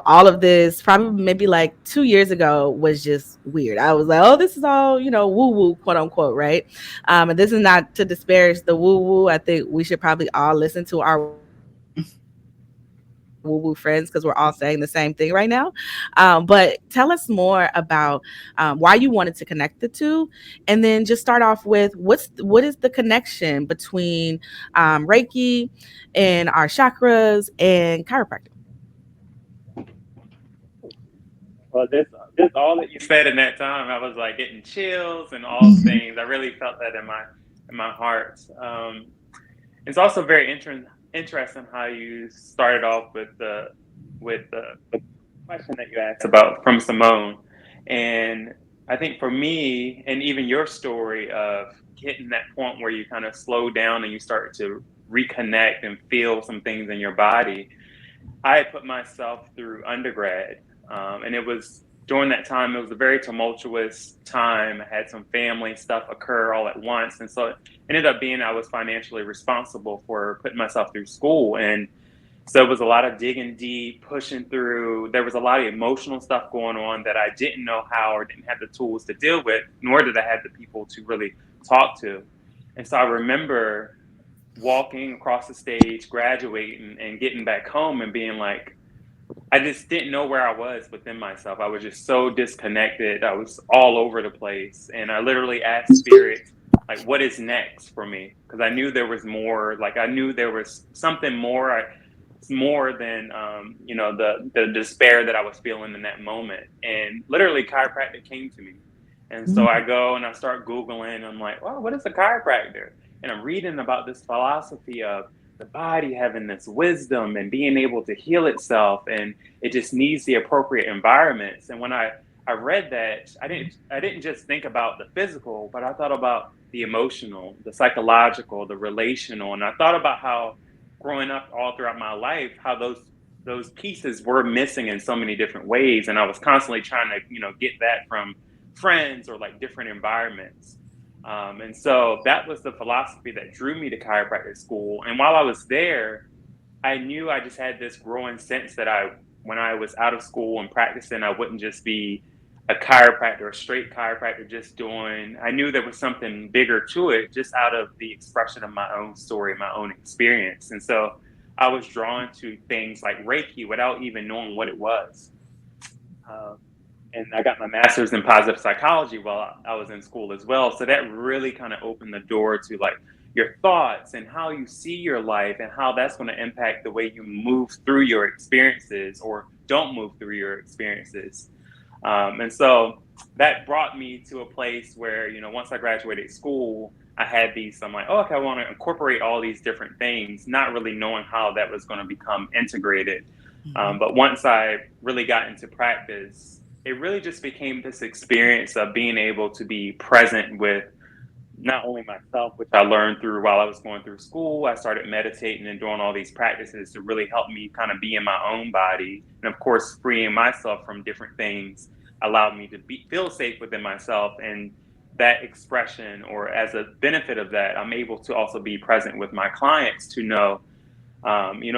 all of this probably maybe like 2 years ago was just weird. I was like, oh, this is all, woo woo, quote unquote, right? And this is not to disparage the woo woo. I think we should probably all listen to our woo friends because we're all saying the same thing right now. But tell us more about why you wanted to connect the two, and then just start off with what is the connection between Reiki and our chakras and chiropractic. Well, this all that you said in that time, I was like getting chills and all things. I really felt that in my heart. It's also very interesting how you started off with the question that you asked about from Simone, and I think for me, and even your story of hitting that point where you kind of slow down and you start to reconnect and feel some things in your body. I put myself through undergrad, and it was during that time. It was a very tumultuous time. I had some family stuff occur all at once, and so it ended up being I was financially responsible for putting myself through school, and so it was a lot of digging deep, pushing through. There was a lot of emotional stuff going on that I didn't know how or didn't have the tools to deal with, nor did I have the people to really talk to. And so I remember walking across the stage, graduating, and getting back home and being like, I just didn't know where I was within myself. I was just so disconnected. I was all over the place. And I literally asked Spirit, like, what is next for me? Because I knew there was more, like, I knew there was something more, more than, the despair that I was feeling in that moment. And literally, chiropractic came to me. And so I go and I start Googling. And I'm like, well, what is a chiropractor? And I'm reading about this philosophy of the body having this wisdom and being able to heal itself, and it just needs the appropriate environments. And when I read that, I didn't just think about the physical, but I thought about the emotional, the psychological, the relational. And I thought about how growing up all throughout my life, how those pieces were missing in so many different ways. And I was constantly trying to, get that from friends or like different environments. And so that was the philosophy that drew me to chiropractic school. And while I was there, I knew I just had this growing sense that when I was out of school and practicing, I wouldn't just be a chiropractor, a straight chiropractor, I knew there was something bigger to it, just out of the expression of my own story, my own experience. And so I was drawn to things like Reiki without even knowing what it was. And I got my master's in positive psychology while I was in school as well. So that really kind of opened the door to like your thoughts and how you see your life and how that's going to impact the way you move through your experiences or don't move through your experiences. And so that brought me to a place where, once I graduated school, I had I'm like, oh, okay, I want to incorporate all these different things, not really knowing how that was going to become integrated. But once I really got into practice, it really just became this experience of being able to be present with not only myself, which I learned through while I was going through school. I started meditating and doing all these practices to really help me kind of be in my own body. And of course, freeing myself from different things allowed me to feel safe within myself. And that expression, or as a benefit of that, I'm able to also be present with my clients to know,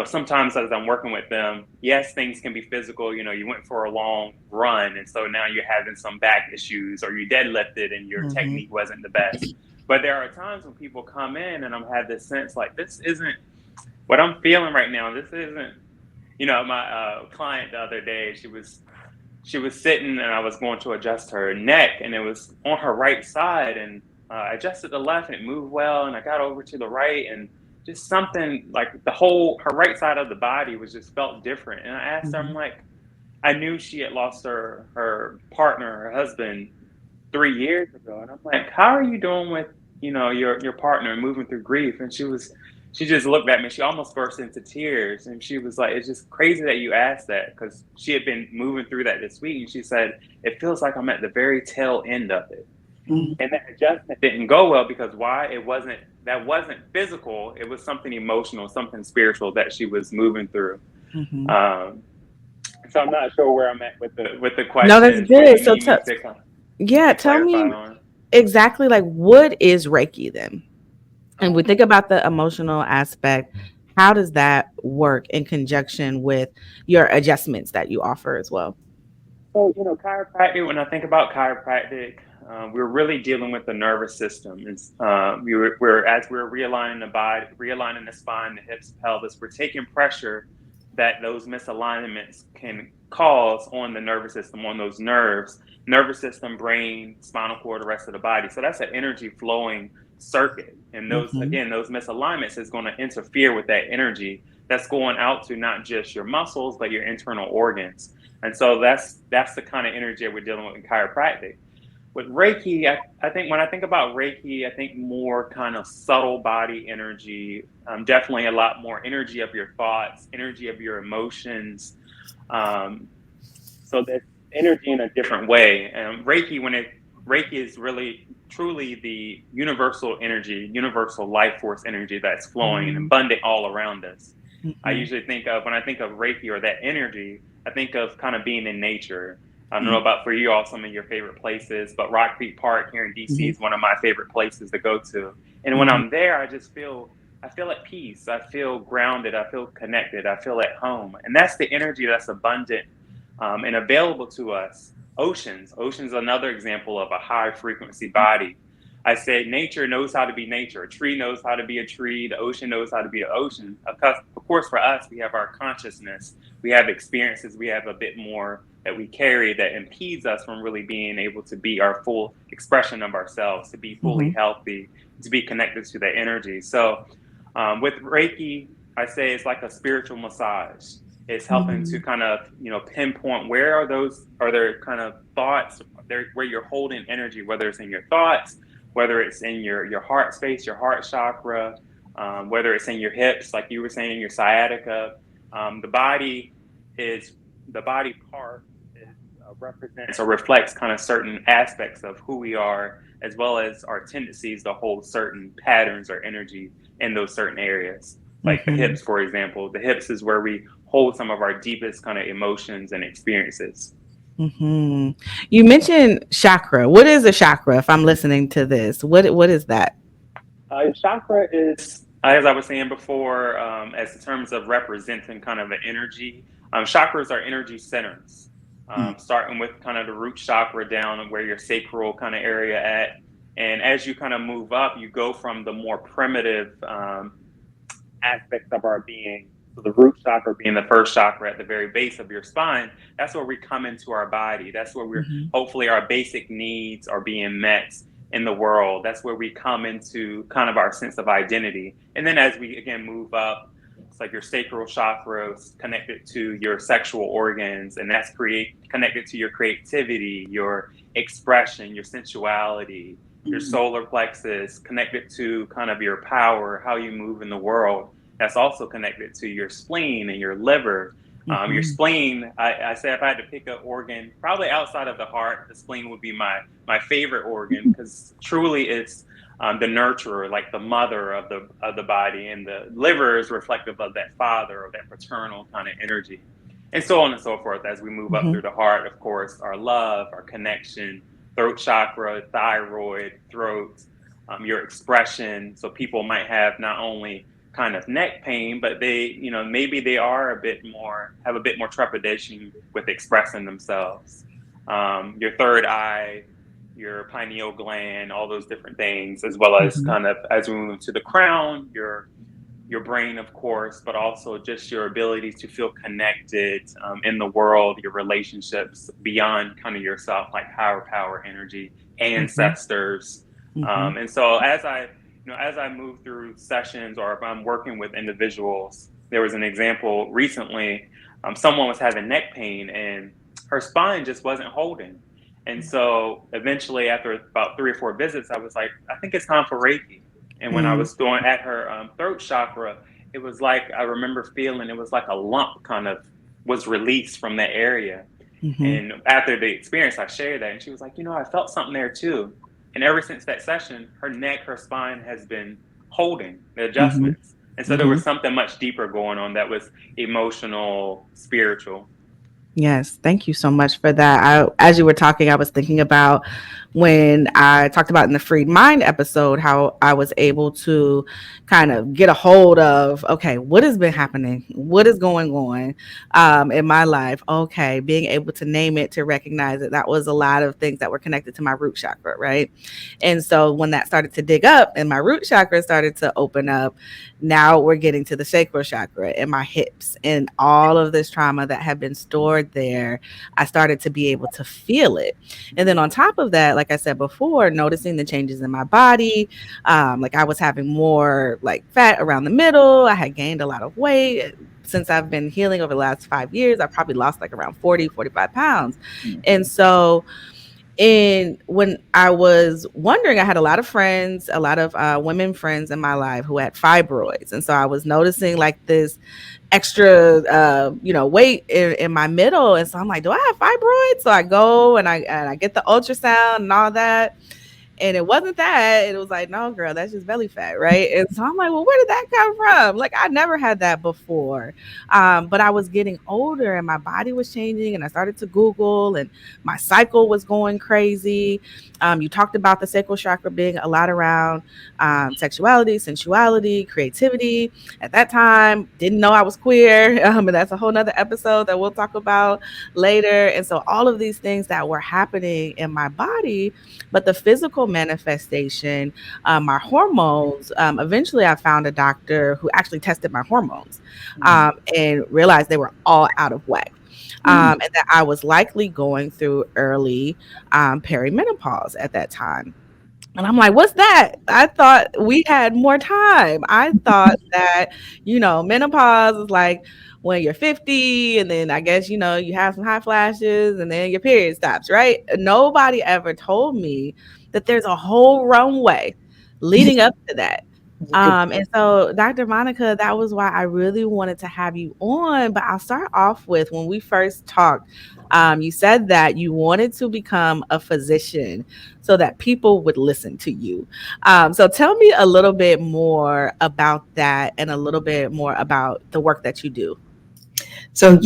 sometimes as I'm working with them, yes, things can be physical. You went for a long run, and so now you're having some back issues, or you deadlifted and your technique wasn't the best. But there are times when people come in and I'm had this sense like, this isn't what I'm feeling right now. This isn't, my client the other day, she was sitting and I was going to adjust her neck, and it was on her right side, and I adjusted the left and it moved well, and I got over to the right, and just something like her right side of the body was just felt different. And I asked her, I'm like, I knew she had lost her partner, her husband 3 years ago. And I'm like, how are you doing with, your partner moving through grief? And she just looked at me. She almost burst into tears. And she was like, it's just crazy that you asked that, because she had been moving through that this week. And she said, it feels like I'm at the very tail end of it. And that adjustment didn't go well because why? That wasn't physical. It was something emotional, something spiritual that she was moving through. So I'm not sure where I'm at with the question. No, that's good. So tell me exactly, like, what is Reiki then? And we think about the emotional aspect. How does that work in conjunction with your adjustments that you offer as well? So, chiropractic, when I think about chiropractic, we're really dealing with the nervous system. As we're realigning the body, realigning the spine, the hips, pelvis, we're taking pressure that those misalignments can cause on the nervous system, on those nervous system, brain, spinal cord, the rest of the body. So that's an energy flowing circuit. And those, again, those misalignments is going to interfere with that energy that's going out to not just your muscles, but your internal organs. And so that's the kind of energy that we're dealing with in chiropractic. With Reiki, I think when I think about Reiki, I think more kind of subtle body energy, definitely a lot more energy of your thoughts, energy of your emotions. So that's energy in a different way. And Reiki is really truly the universal energy, universal life force energy that's flowing and abundant all around us. I usually think of, when I think of Reiki or that energy, I think of kind of being in nature. I don't know about for you all some of your favorite places, but Rock Creek Park here in DC is one of my favorite places to go to. And when I'm there, I feel at peace. I feel grounded. I feel connected. I feel at home. And that's the energy that's abundant and available to us. Oceans is another example of a high frequency body. I say nature knows how to be nature. A tree knows how to be a tree. The ocean knows how to be the ocean. Of course, for us, we have our consciousness. We have experiences. We have a bit more that we carry that impedes us from really being able to be our full expression of ourselves, to be fully healthy, to be connected to that energy. So with Reiki, I say it's like a spiritual massage. It's helping to kind of, pinpoint where are there kind of thoughts there where you're holding energy, whether it's in your thoughts, whether it's in your heart space, your heart chakra, whether it's in your hips, like you were saying, your sciatica. The body part represents or reflects kind of certain aspects of who we are, as well as our tendencies to hold certain patterns or energy in those certain areas. Like the hips, for example. The hips is where we hold some of our deepest kind of emotions and experiences. You mentioned chakra. What is a chakra? If I'm listening to this, what is that? Chakra is, as I was saying before, as in terms of representing kind of the energy. Chakras are energy centers, starting with kind of the root chakra down where your sacral kind of area at. And as you kind of move up, you go from the more primitive aspects of our being. So the root chakra being the first chakra at the very base of your spine, that's where we come into our body. That's where we're hopefully our basic needs are being met in the world. That's where we come into kind of our sense of identity. And then as we again move up, it's like your sacral chakra is connected to your sexual organs, and that's connected to your creativity, your expression, your sensuality. Your solar plexus connected to kind of your power, how you move in the world. That's also connected to your spleen and your liver. Your spleen, I say if I had to pick an organ, probably outside of the heart, the spleen would be my favorite organ, because truly it's the nurturer, like the mother of the body, and the liver is reflective of that father or that paternal kind of energy, and so on and so forth. As we move up through the heart, of course, our love, our connection, throat chakra, thyroid, throat, your expression. So people might have not only kind of neck pain, but they, maybe they have a bit more trepidation with expressing themselves. Your third eye, your pineal gland, all those different things, as well as kind of as we move to the crown, your brain, of course, but also just your ability to feel connected in the world, your relationships beyond kind of yourself, like higher power energy, ancestors. And so as I move through sessions, or if I'm working with individuals, there was an example recently, someone was having neck pain and her spine just wasn't holding. And so eventually, after about 3 or 4 visits, I was like, I think it's time for Reiki. And when I was going at her throat chakra, it was like, I remember feeling it was like a lump kind of was released from that area. And after the experience, I shared that, and she was like, I felt something there too. And ever since that session, her spine has been holding the adjustments. And so there was something much deeper going on that was emotional, spiritual. Yes, thank you so much for that. As you were talking, I was thinking about when I talked about in the Freed Mind episode how I was able to kind of get a hold of, okay, what has been happening? What is going on in my life? Okay, being able to name it, to recognize it. That was a lot of things that were connected to my root chakra, right? And so when that started to dig up and my root chakra started to open up, now we're getting to the sacral chakra and my hips and all of this trauma that had been stored there. I started to be able to feel it. And then on top of that, like I said before, noticing the changes in my body. Like I was having more like fat around the middle. I had gained a lot of weight. Since I've been healing over the last 5 years, I probably lost like around 40, 45 pounds. And so and when I was wondering, I had a lot of friends, a lot of women friends in my life who had fibroids. And so I was noticing like this extra, weight in my middle. And so I'm like, do I have fibroids? So I go and I get the ultrasound and all that. And it wasn't that. It was like, no, girl, that's just belly fat, right? And so I'm like, well, where did that come from? Like, I never had that before. But I was getting older and my body was changing, and I started to Google, and my cycle was going crazy. You talked about the sacral chakra being a lot around sexuality, sensuality, creativity. At that time, didn't know I was queer. And that's a whole nother episode that we'll talk about later. And so all of these things that were happening in my body, but the physical manifestation, my hormones, eventually I found a doctor who actually tested my hormones and realized they were all out of whack. And that I was likely going through early perimenopause at that time. And I'm like, what's that? I thought we had more time. I thought that, menopause is like when you're 50 and then I guess, you have some hot flashes and then your period stops, right? Nobody ever told me that there's a whole runway leading up to that. And so, Dr. Monica, that was why I really wanted to have you on. But I'll start off with when we first talked, you said that you wanted to become a physician so that people would listen to you. So tell me a little bit more about that and a little bit more about the work that you do. So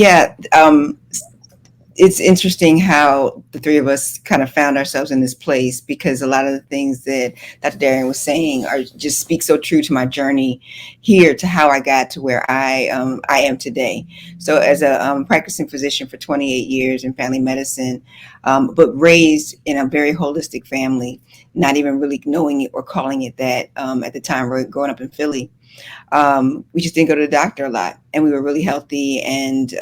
it's interesting how the three of us kind of found ourselves in this place, because a lot of the things that Dr. Darian was saying are just speak so true to my journey here, to how I got to where I am today. So as a practicing physician for 28 years in family medicine, but raised in a very holistic family, not even really knowing it or calling it that at the time. We're growing up in Philly. We just didn't go to the doctor a lot, and we were really healthy. And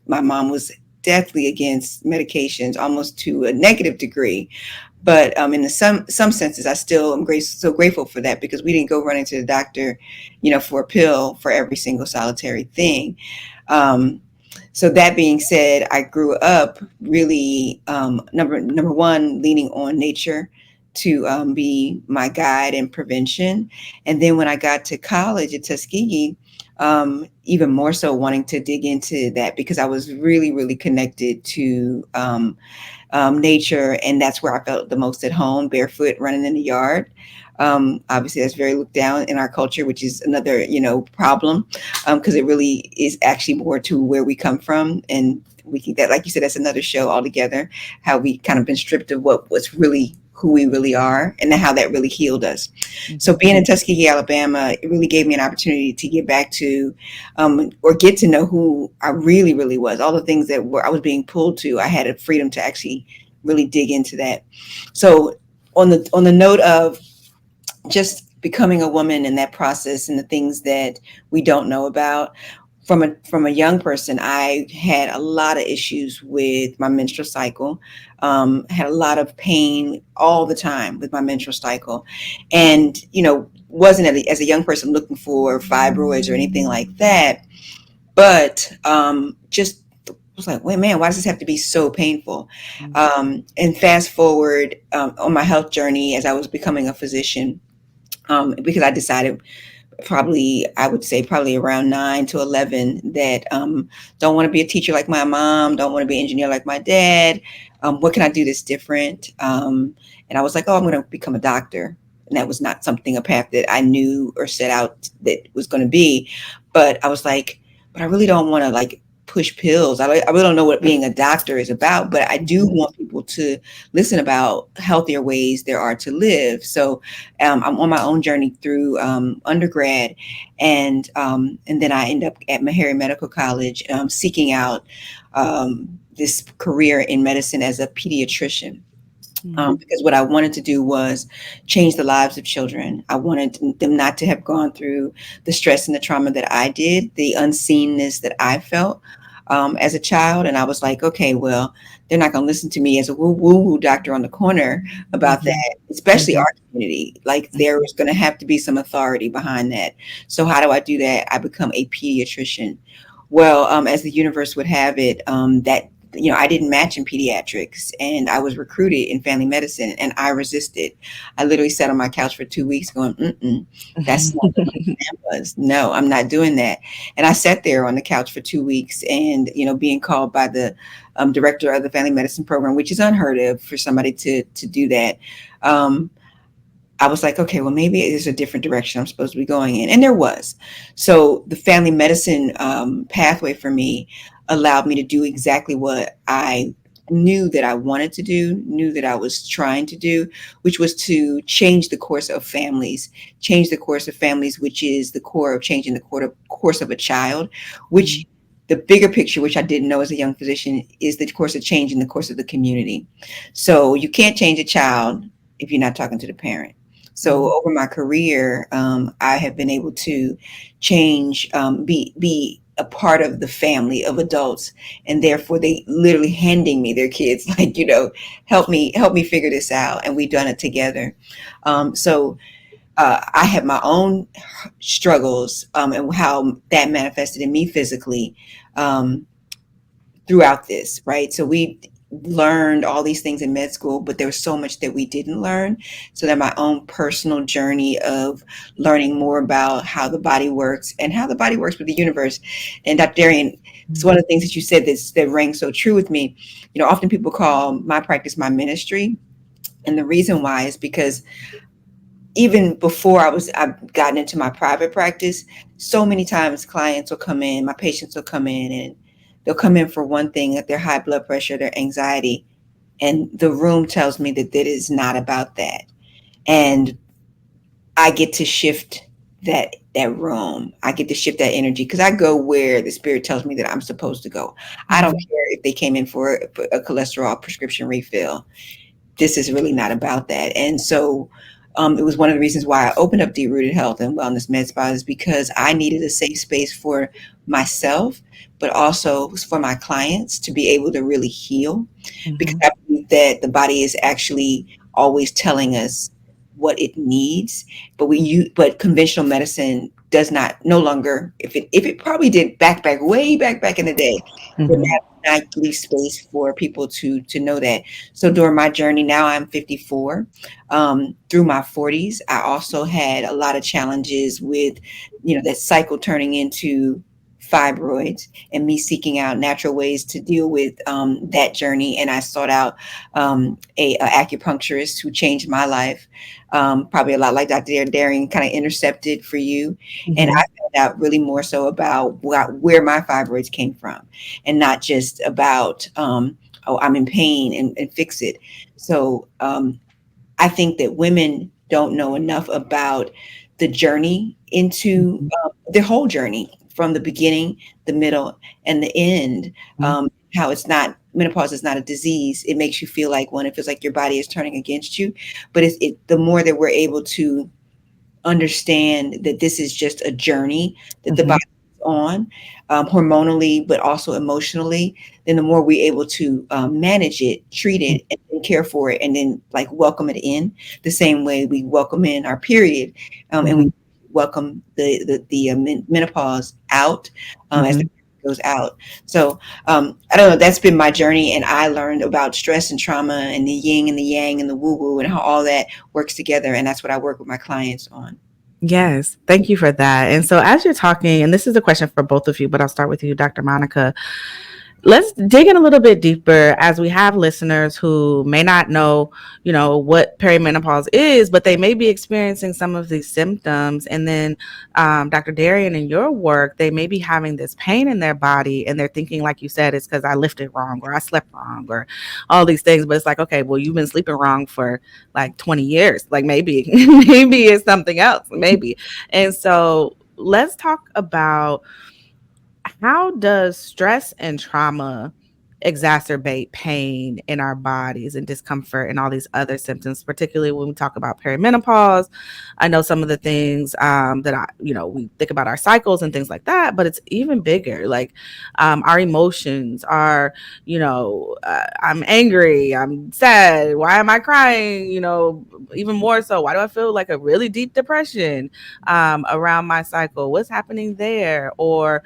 my mom was deathly against medications, almost to a negative degree. But in some senses, I still am so grateful for that, because we didn't go running to the doctor, for a pill for every single solitary thing. So that being said, I grew up really number one, leaning on nature to be my guide and prevention. And then when I got to college at Tuskegee, even more so wanting to dig into that, because I was really, really connected to nature. And that's where I felt the most at home, barefoot, running in the yard. Obviously, that's very looked down in our culture, which is another, problem, because it really is actually more to where we come from. And we can, that, like you said, that's another show altogether, how we kind of been stripped of what's really who we really are, and how that really healed us. So being in Tuskegee, Alabama, it really gave me an opportunity to get back to, or get to know who I really, really was. All the things that I was being pulled to, I had a freedom to actually really dig into that. So on the note of just becoming a woman in that process, and the things that we don't know about, from a young person, I had a lot of issues with my menstrual cycle. Had a lot of pain all the time with my menstrual cycle, and wasn't as a young person looking for fibroids or anything like that, but just was like, wait, man, why does this have to be so painful? And fast forward on my health journey as I was becoming a physician, because I decided, I would say probably around 9 to 11, that don't want to be a teacher like my mom, don't want to be an engineer like my dad. What can I do that's different? And I was like, oh, I'm going to become a doctor. And that was not a path that I knew or set out that was going to be. But I was like, but I really don't want to push pills. I really don't know what being a doctor is about, but I do want people to listen about healthier ways there are to live. So I'm on my own journey through undergrad, and then I end up at Meharry Medical College seeking out this career in medicine as a pediatrician. Because what I wanted to do was change the lives of children. I wanted them not to have gone through the stress and the trauma that I did, the unseenness that I felt as a child. And I was like, okay, well, they're not going to listen to me as a woo-woo doctor on the corner about that, especially our community. Like there was going to have to be some authority behind that. So how do I do that? I become a pediatrician. Well, as the universe would have it, that I didn't match in pediatrics, and I was recruited in family medicine, and I resisted. I literally sat on my couch for 2 weeks going, that's not what my plan was. No, I'm not doing that. And I sat there on the couch for 2 weeks and, being called by the director of the family medicine program, which is unheard of for somebody to do that. I was like, okay, well, maybe there's a different direction I'm supposed to be going in. And there was. So the family medicine pathway for me allowed me to do exactly what I knew that I wanted to do, knew that I was trying to do, which was to change the course of families, which is the core of changing the course of a child, which the bigger picture, which I didn't know as a young physician, is the course of changing the course of the community. So you can't change a child if you're not talking to the parent. So over my career, I have been able to change, be a part of the family of adults, and therefore they literally handing me their kids, like, help me figure this out, and we've done it together. So I have my own struggles and how that manifested in me physically throughout this, right? So we learned all these things in med school, but there was so much that we didn't learn. So that my own personal journey of learning more about how the body works and how the body works with the universe. And Dr. Darian, it's one of the things that you said that rang so true with me. Often people call my practice my ministry. And the reason why is because even before I've gotten into my private practice, so many times clients will come in, my patients will come in, and they'll come in for one thing, at their high blood pressure, their anxiety, and the room tells me that it is not about that. And I get to shift that room. I get to shift that energy because I go where the spirit tells me that I'm supposed to go. I don't care if they came in for a cholesterol prescription refill. This is really not about that. And so it was one of the reasons why I opened up Deep Rooted Health and Wellness Med Spa, is because I needed a safe space for myself, but also for my clients to be able to really heal. Because I believe that the body is actually always telling us what it needs, but conventional medicine does no longer, if it probably did way back in the day, but not leave space for people to know that. So during my journey, now I'm 54, through my 40s, I also had a lot of challenges with, that cycle turning into fibroids, and me seeking out natural ways to deal with that journey. And I sought out a acupuncturist who changed my life, probably a lot like Dr. Darian kind of intercepted for you. And I found out really more so about where my fibroids came from, and not just about, I'm in pain and fix it. So I think that women don't know enough about the journey into their whole journey, from the beginning, the middle, and the end. How it's not, menopause is not a disease. It makes you feel like one. It feels like your body is turning against you. But the more that we're able to understand that this is just a journey that the body is on, hormonally, but also emotionally, then the more we're able to manage it, treat it, and care for it, and then like welcome it in the same way we welcome in our period, and we welcome the menopause out as the goes out. So I don't know, that's been my journey, and I learned about stress and trauma and the yin and the yang and the woo-woo and how all that works together, and that's what I work with my clients on. Yes, thank you for that. And so as you're talking, and this is a question for both of you, but I'll start with you, Dr. Monica, let's dig in a little bit deeper, as we have listeners who may not know, what perimenopause is, but they may be experiencing some of these symptoms. And then, Dr. Darian, in your work, they may be having this pain in their body, and they're thinking, like you said, it's because I lifted wrong or I slept wrong or all these things. But it's like, okay, well, you've been sleeping wrong for like 20 years. Like maybe, maybe it's something else, maybe. And so let's talk about, how does stress and trauma exacerbate pain in our bodies and discomfort and all these other symptoms, particularly when we talk about perimenopause? I know some of the things that we think about our cycles and things like that, but it's even bigger. Like our emotions are, I'm angry, I'm sad. Why am I crying? Even more so, why do I feel like a really deep depression around my cycle? What's happening there? Or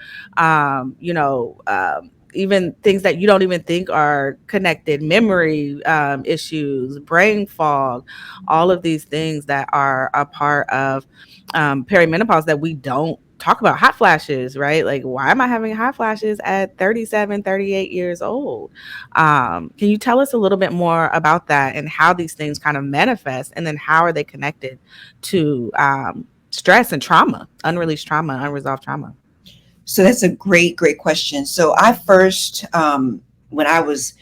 even things that you don't even think are connected, memory issues, brain fog, all of these things that are a part of perimenopause that we don't talk about. Hot flashes, right? Like, why am I having hot flashes at 37, 38 years old? Can you tell us a little bit more about that and how these things kind of manifest, and then how are they connected to stress and trauma, unreleased trauma, unresolved trauma? So that's a great question. So I first, when I was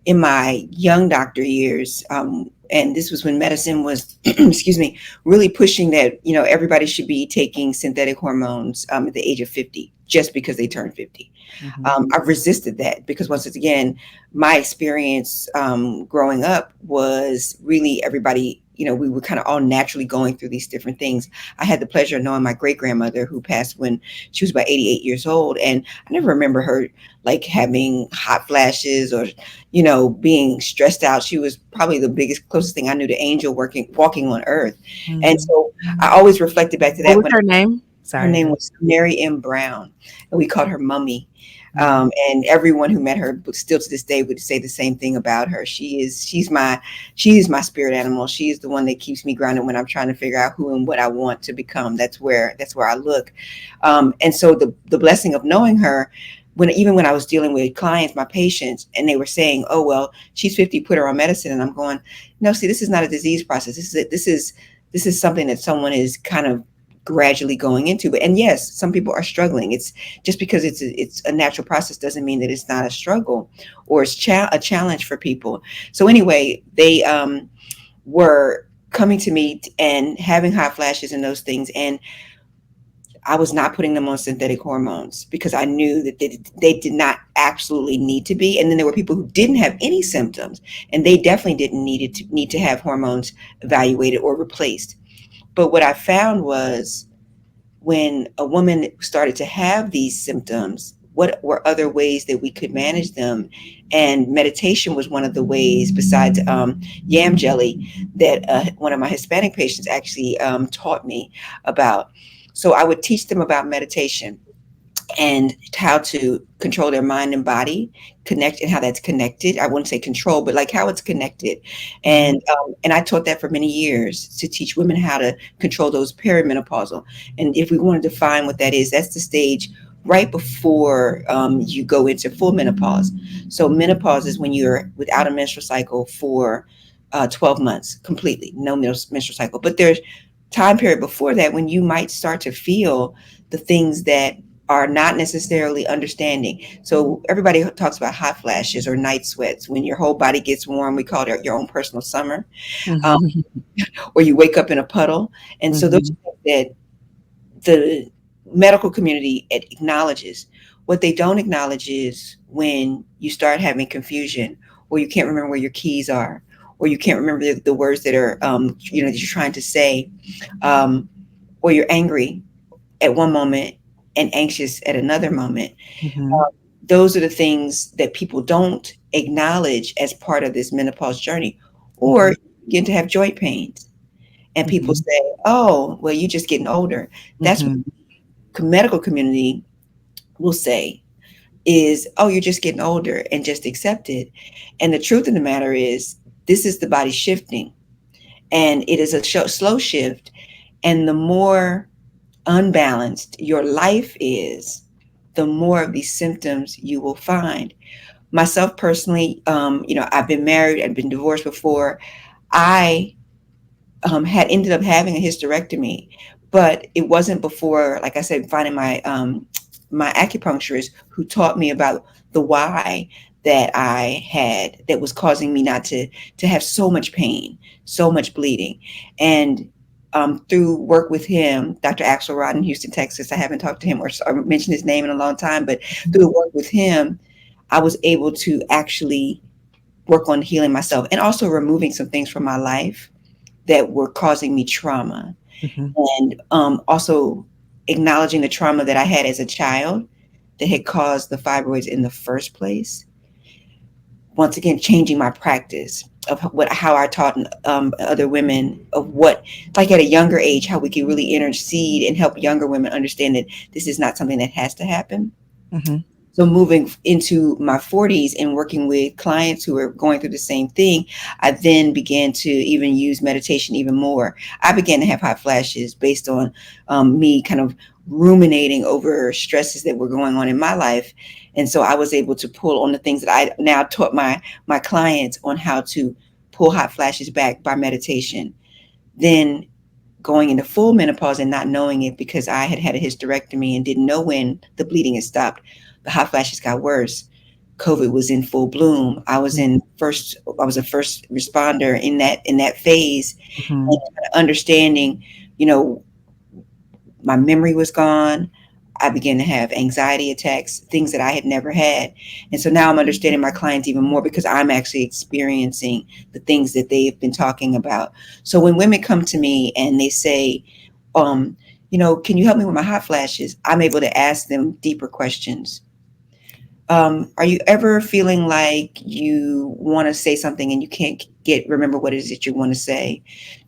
in my young doctor years, and this was when medicine was, excuse me, really pushing that, everybody should be taking synthetic hormones at the age of 50, just because they turned 50. I've resisted that because, once again, my experience growing up was really everybody, we were kind of all naturally going through these different things. I had the pleasure of knowing my great grandmother, who passed when she was about 88 years old. And I never remember her like having hot flashes or, being stressed out. She was probably the biggest, closest thing I knew to angel walking on earth. And so I always reflected back to that. What was her name? Her name was Mary M. Brown, and we called her Mummy. And everyone who met her, still to this day, would say the same thing about her. She is my spirit animal. She is the one that keeps me grounded when I'm trying to figure out who and what I want to become. That's where I look. And so the blessing of knowing her, even when I was dealing with clients, my patients, and they were saying, "Oh, well, she's 50, put her on medicine," and I'm going, "No, see, this is not a disease process. This is something that someone is kind of gradually going into." And yes, some people are struggling. It's just because it's a natural process doesn't mean that it's not a struggle or it's a challenge for people. So anyway, they were coming to me and having hot flashes and those things, and I was not putting them on synthetic hormones because I knew that they did not absolutely need to be. And then there were people who didn't have any symptoms, and they definitely didn't need to have hormones evaluated or replaced. But what I found was, when a woman started to have these symptoms, what were other ways that we could manage them? And meditation was one of the ways, besides yam jelly, that one of my Hispanic patients actually taught me about. So I would teach them about meditation and how to control their mind and body, connect, and how that's connected. I wouldn't say control, but like how it's connected. And I taught that for many years, to teach women how to control those perimenopausal. And if we want to define what that is, that's the stage right before you go into full menopause. So menopause is when you're without a menstrual cycle for 12 months, completely, no menstrual cycle. But there's time period before that when you might start to feel the things that are not necessarily understanding. So everybody talks about hot flashes or night sweats. When your whole body gets warm, we call it your own personal summer, or you wake up in a puddle. And so those are things that the medical community acknowledges. What they don't acknowledge is when you start having confusion, or you can't remember where your keys are, or you can't remember the words that are, that you're trying to say, or you're angry at one moment and anxious at another moment. Those are the things that people don't acknowledge as part of this menopause journey. Or you begin to have joint pains, and people say, "Oh, well, you're just getting older." That's what the medical community will say is, "Oh, you're just getting older," and just accept it. And the truth of the matter is, this is the body shifting, and it is a slow shift. And the more unbalanced your life is, the more of these symptoms you will find. Myself personally, I've been married and been divorced before. I had ended up having a hysterectomy, but it wasn't before, like I said, finding my acupuncturist who taught me about the why that I had that was causing me not to have so much pain, so much bleeding. And through work with him, Dr. Axelrod in Houston, Texas, I haven't talked to him or mentioned his name in a long time, but through work with him, I was able to actually work on healing myself and also removing some things from my life that were causing me trauma. Mhm. And also acknowledging the trauma that I had as a child that had caused the fibroids in the first place. Once again, changing my practice of how I taught other women of what, like at a younger age, how we can really intercede and help younger women understand that this is not something that has to happen. Mhm. So moving into my 40s and working with clients who are going through the same thing, I then began to even use meditation even more. I began to have hot flashes based on me kind of ruminating over stresses that were going on in my life. And so I was able to pull on the things that I now taught my clients on how to pull hot flashes back by meditation. Then going into full menopause and not knowing it because I had had a hysterectomy and didn't know when the bleeding had stopped. The hot flashes got worse. COVID was in full bloom. I was a first responder in that phase, Mhm. and understanding, my memory was gone. I began to have anxiety attacks, things that I had never had. And so now I'm understanding my clients even more because I'm actually experiencing the things that they've been talking about. So when women come to me and they say, can you help me with my hot flashes? I'm able to ask them deeper questions. Are you ever feeling like you want to say something and you can't remember what it is that you want to say?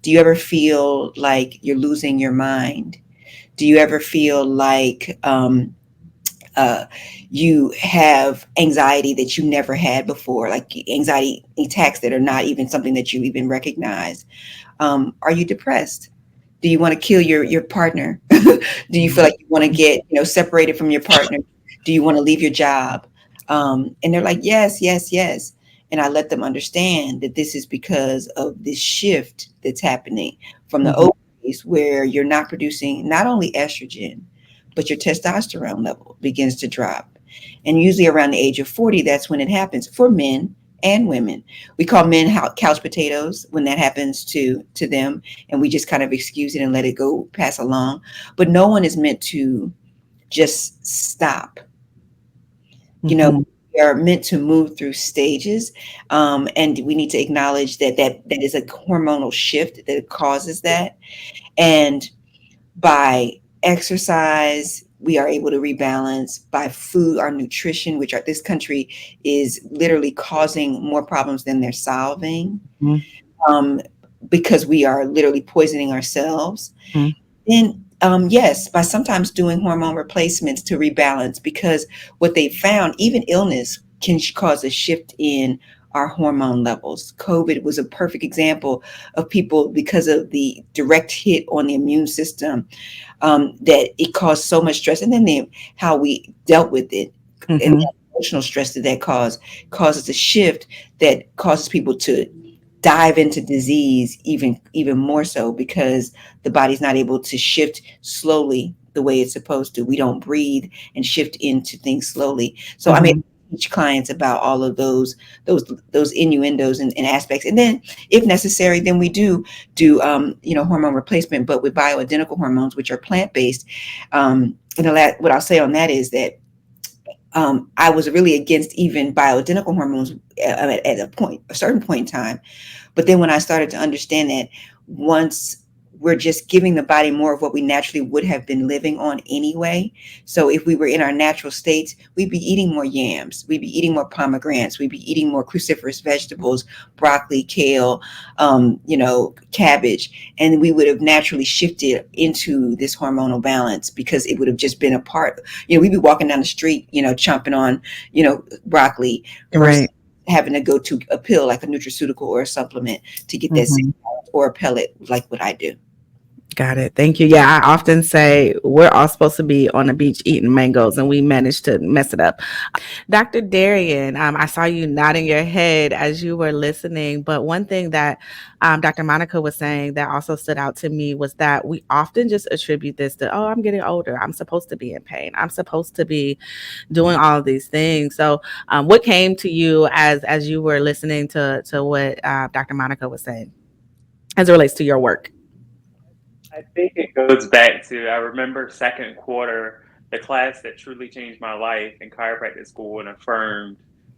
Do you ever feel like you're losing your mind? Do you ever feel like you have anxiety that you never had before, like anxiety attacks that are not even something that you even recognize? Are you depressed? Do you want to kill your partner? Do you feel like you want to get separated from your partner? Do you want to leave your job? And they're like, yes, yes, yes. And I let them understand that this is because of this shift that's happening from the Mhm. ovaries, where you're not producing not only estrogen, but your testosterone level begins to drop. And usually around the age of 40, that's when it happens for men and women. We call men couch potatoes when that happens to them, and we just kind of excuse it and let it go pass along. But no one is meant to just stop. Mhm. We are meant to move through stages, and we need to acknowledge that is a hormonal shift that causes that. And by exercise, we are able to rebalance. By food, our nutrition, which this country is literally causing more problems than they're solving, Mhm. um, because we are literally poisoning ourselves. Mhm. Then, yes, by sometimes doing hormone replacements to rebalance, because what they found, even illness can cause a shift in our hormone levels. COVID was a perfect example of people, because of the direct hit on the immune system, that it caused so much stress. And then how we dealt with it, and Mhm. the emotional stress that causes a shift that causes people to dive into disease even more so, because the body's not able to shift slowly the way it's supposed to. We don't breathe and shift into things slowly. So I Mhm. teach clients about all of those innuendos and aspects. And then if necessary, then we do hormone replacement, but with bioidentical hormones, which are plant-based. What I'll say on that is that I was really against even bioidentical hormones at a certain point in time. But then when I started to understand that once we're just giving the body more of what we naturally would have been living on anyway. So if we were in our natural states, we'd be eating more yams, we'd be eating more pomegranates, we'd be eating more cruciferous vegetables, broccoli, kale, cabbage, and we would have naturally shifted into this hormonal balance, because it would have just been a part. We'd be walking down the street, chomping on, broccoli, versus Right. having to go to a pill like a nutraceutical or a supplement to get that Mhm. same balance, or a pellet like what I do. Got it. Thank you. Yeah, I often say we're all supposed to be on the beach eating mangoes and we managed to mess it up. Dr. Darian, I saw you nodding your head as you were listening, but one thing that Dr. Monica was saying that also stood out to me was that we often just attribute this to, oh, I'm getting older. I'm supposed to be in pain. I'm supposed to be doing all of these things. So what came to you as you were listening to what Dr. Monica was saying as it relates to your work? I think it goes back to, I remember second quarter, the class that truly changed my life in chiropractic school and affirmed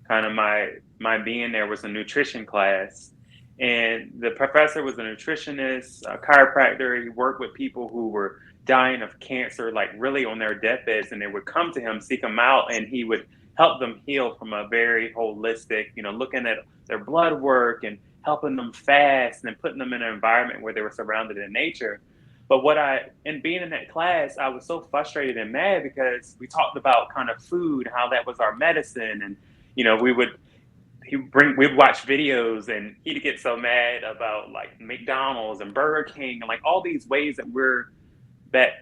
kind of my being there was a nutrition class. And the professor was a nutritionist, a chiropractor. He worked with people who were dying of cancer, like really on their deathbeds, and they would come to him, seek him out, and he would help them heal from a very holistic, looking at their blood work and helping them fast and putting them in an environment where they were surrounded in nature. But in being in that class, I was so frustrated and mad because we talked about kind of food, how that was our medicine. And, we'd watch videos and he'd get so mad about like McDonald's and Burger King and like all these ways that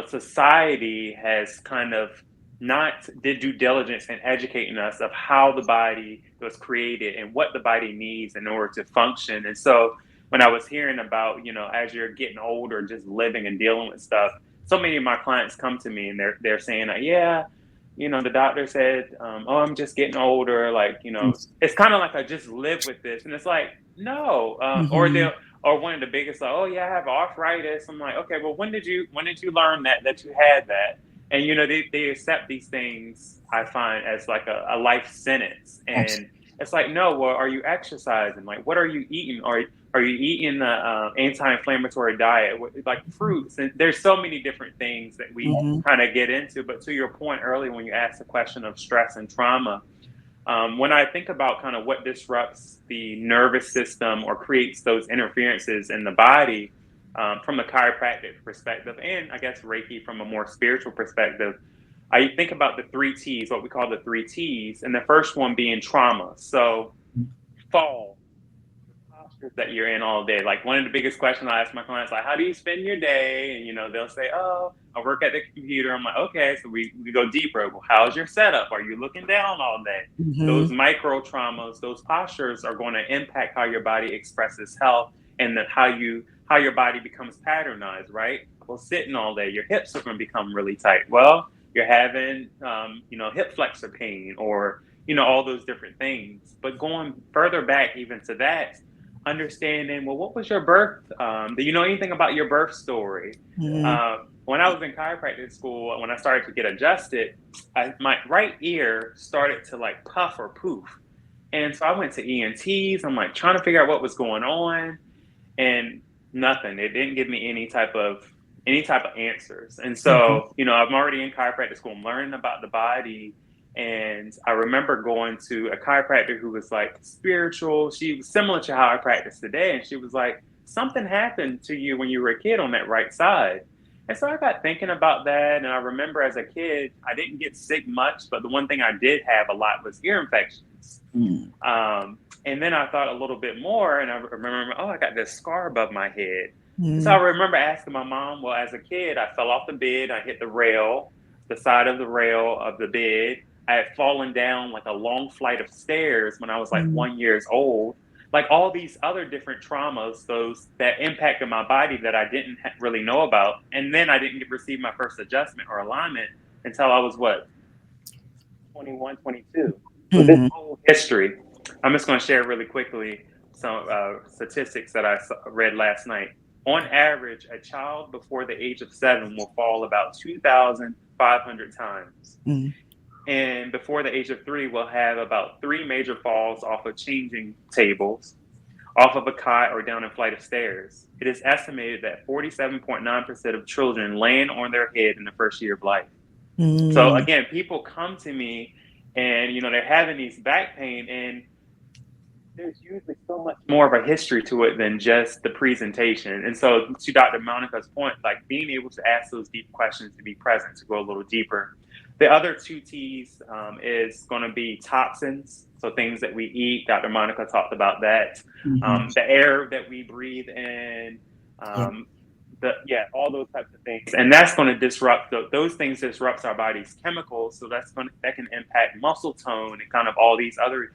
society has kind of not did due diligence in educating us of how the body was created and what the body needs in order to function. And so when I was hearing about, as you're getting older, just living and dealing with stuff, so many of my clients come to me and they're saying, yeah, the doctor said, oh, I'm just getting older. Like, it's kind of like I just live with this. And it's like, no. Or one of the biggest, like, oh yeah, I have arthritis. I'm like, okay, well, when did you learn that you had that? And, they accept these things, I find, as like a life sentence. And it's like, no, well, are you exercising? Like, what are you eating? Are you eating the anti-inflammatory diet, like fruits? And there's so many different things that we kind of get into. But to your point earlier, when you asked the question of stress and trauma, when I think about kind of what disrupts the nervous system or creates those interferences in the body, from a chiropractic perspective, and I guess Reiki from a more spiritual perspective, I think about the 3 T's, what we call the 3 T's, and the first one being trauma. So fall, that you're in all day. Like one of the biggest questions I ask my clients, like, how do you spend your day? And, they'll say, oh, I work at the computer. I'm like, okay, so we go deeper. Well, how's your setup? Are you looking down all day? Those micro traumas, those postures are going to impact how your body expresses health and then how your body becomes patternized, right? Well, sitting all day, your hips are going to become really tight. Well, you're having, hip flexor pain or, all those different things. But going further back even to that, understanding, well, what was your birth? Do you know anything about your birth story? When I was in chiropractic school, when I started to get adjusted, my right ear started to like puff or poof. And so I went to ENTs. I'm like trying to figure out what was going on and nothing. It didn't give me any type of answers. And so, I'm already in chiropractic school. I'm learning about the body. And I remember going to a chiropractor who was like spiritual. She was similar to how I practice today. And she was like, something happened to you when you were a kid on that right side. And so I got thinking about that. And I remember as a kid, I didn't get sick much, but the one thing I did have a lot was ear infections. And then I thought a little bit more and I remember, I got this scar above my head. So I remember asking my mom, well, as a kid, I fell off the bed. I hit the side of the rail of the bed. I had fallen down like a long flight of stairs when I was like 1 year old. Like all these other different traumas, those that impacted my body that I didn't really know about. And then I didn't receive my first adjustment or alignment until I was 21, 22. So this whole history, I'm just going to share really quickly some statistics that I read last night. On average, a child before the age of 7 will fall about 2,500 times. And before the age of 3, we'll have about 3 major falls off of changing tables, off of a cot, or down a flight of stairs. It is estimated that 47.9% of children land on their head in the first year of life. So again, people come to me and, they're having these back pain, and there's usually so much more of a history to it than just the presentation. And so to Dr. Monica's point, like being able to ask those deep questions, to be present, to go a little deeper. The other 2 T's is going to be toxins. So things that we eat. Dr. Monica talked about that. The air that we breathe in, all those types of things, and that's going to disrupt those things. Disrupts our body's chemicals, so that can impact muscle tone and kind of all these other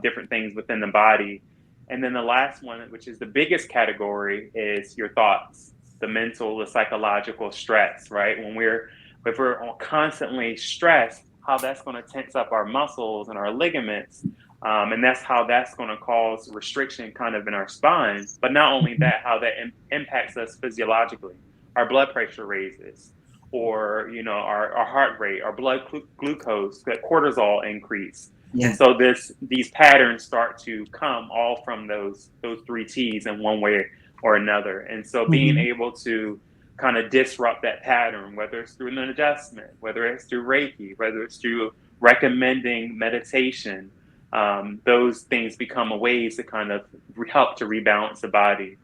different things within the body. And then the last one, which is the biggest category, is your thoughts, the mental, the psychological stress. Right, if we're constantly stressed, how that's going to tense up our muscles and our ligaments. And that's how that's going to cause restriction kind of in our spine. But not only that, how that impacts us physiologically. Our blood pressure raises, or, our heart rate, our blood glucose, that cortisol increase. Yeah. And so these patterns start to come all from those 3 T's in one way or another. And so being able to kind of disrupt that pattern, whether it's through an adjustment, whether it's through Reiki, whether it's through recommending meditation, those things become ways to kind of help to rebalance the body.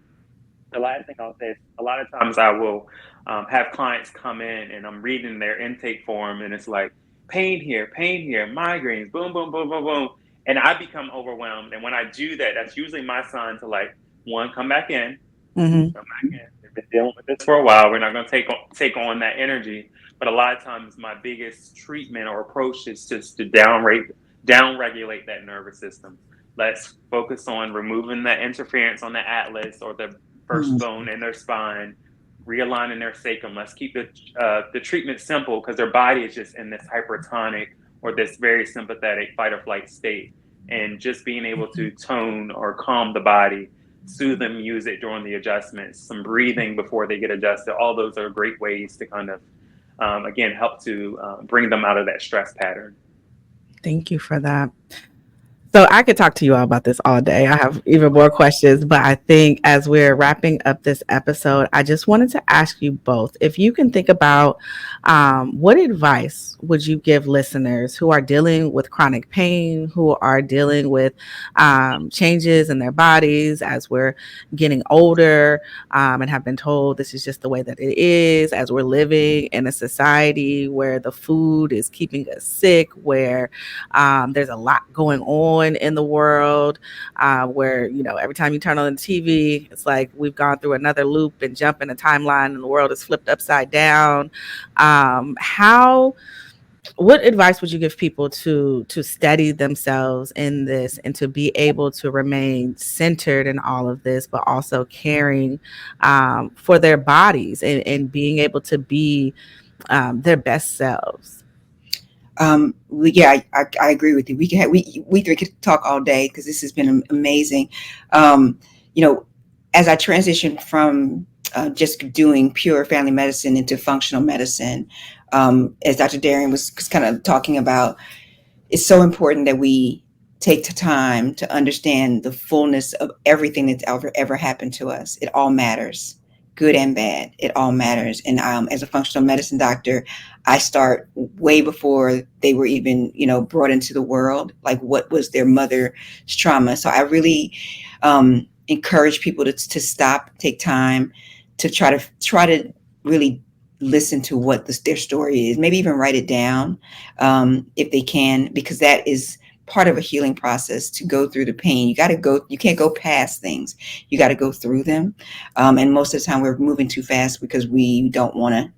The last thing I'll say is a lot of times I will have clients come in and I'm reading their intake form and it's like pain here, migraines, boom, boom, boom, boom, boom. And I become overwhelmed. And when I do that, that's usually my sign to come back in, come back in. We've been dealing with this for a while. We're not going to take on that energy. But a lot of times my biggest treatment or approach is just to downregulate that nervous system. Let's focus on removing the interference on the atlas or the first bone in their spine, realigning their sacrum. Let's keep the treatment simple because their body is just in this hypertonic or this very sympathetic fight or flight state. And just being able to tone or calm the body, soothe them, use it during the adjustments, some breathing before they get adjusted. All those are great ways to kind of, again, help to bring them out of that stress pattern. Thank you for that. So I could talk to you all about this all day. I have even more questions, but I think as we're wrapping up this episode, I just wanted to ask you both, if you can think about what advice would you give listeners who are dealing with chronic pain, who are dealing with changes in their bodies as we're getting older, and have been told this is just the way that it is, as we're living in a society where the food is keeping us sick, where there's a lot going on in the world, where every time you turn on the TV, it's like we've gone through another loop and jump in a timeline and the world is flipped upside down. What advice would you give people to steady themselves in this and to be able to remain centered in all of this, but also caring for their bodies and being able to be their best selves? I agree with you. We three could talk all day because this has been amazing. As I transitioned from just doing pure family medicine into functional medicine, as Dr. Darian was kind of talking about, it's so important that we take the time to understand the fullness of everything that's ever happened to us. It all matters. Good and bad, it all matters. And as a functional medicine doctor, I start way before they were even, brought into the world, like what was their mother's trauma. So I really encourage people to stop, take time to try to really listen to what their story is, maybe even write it down if they can, because that is part of a healing process. To go through the pain, you can't go past things. You got to go through them. And most of the time we're moving too fast because we don't want to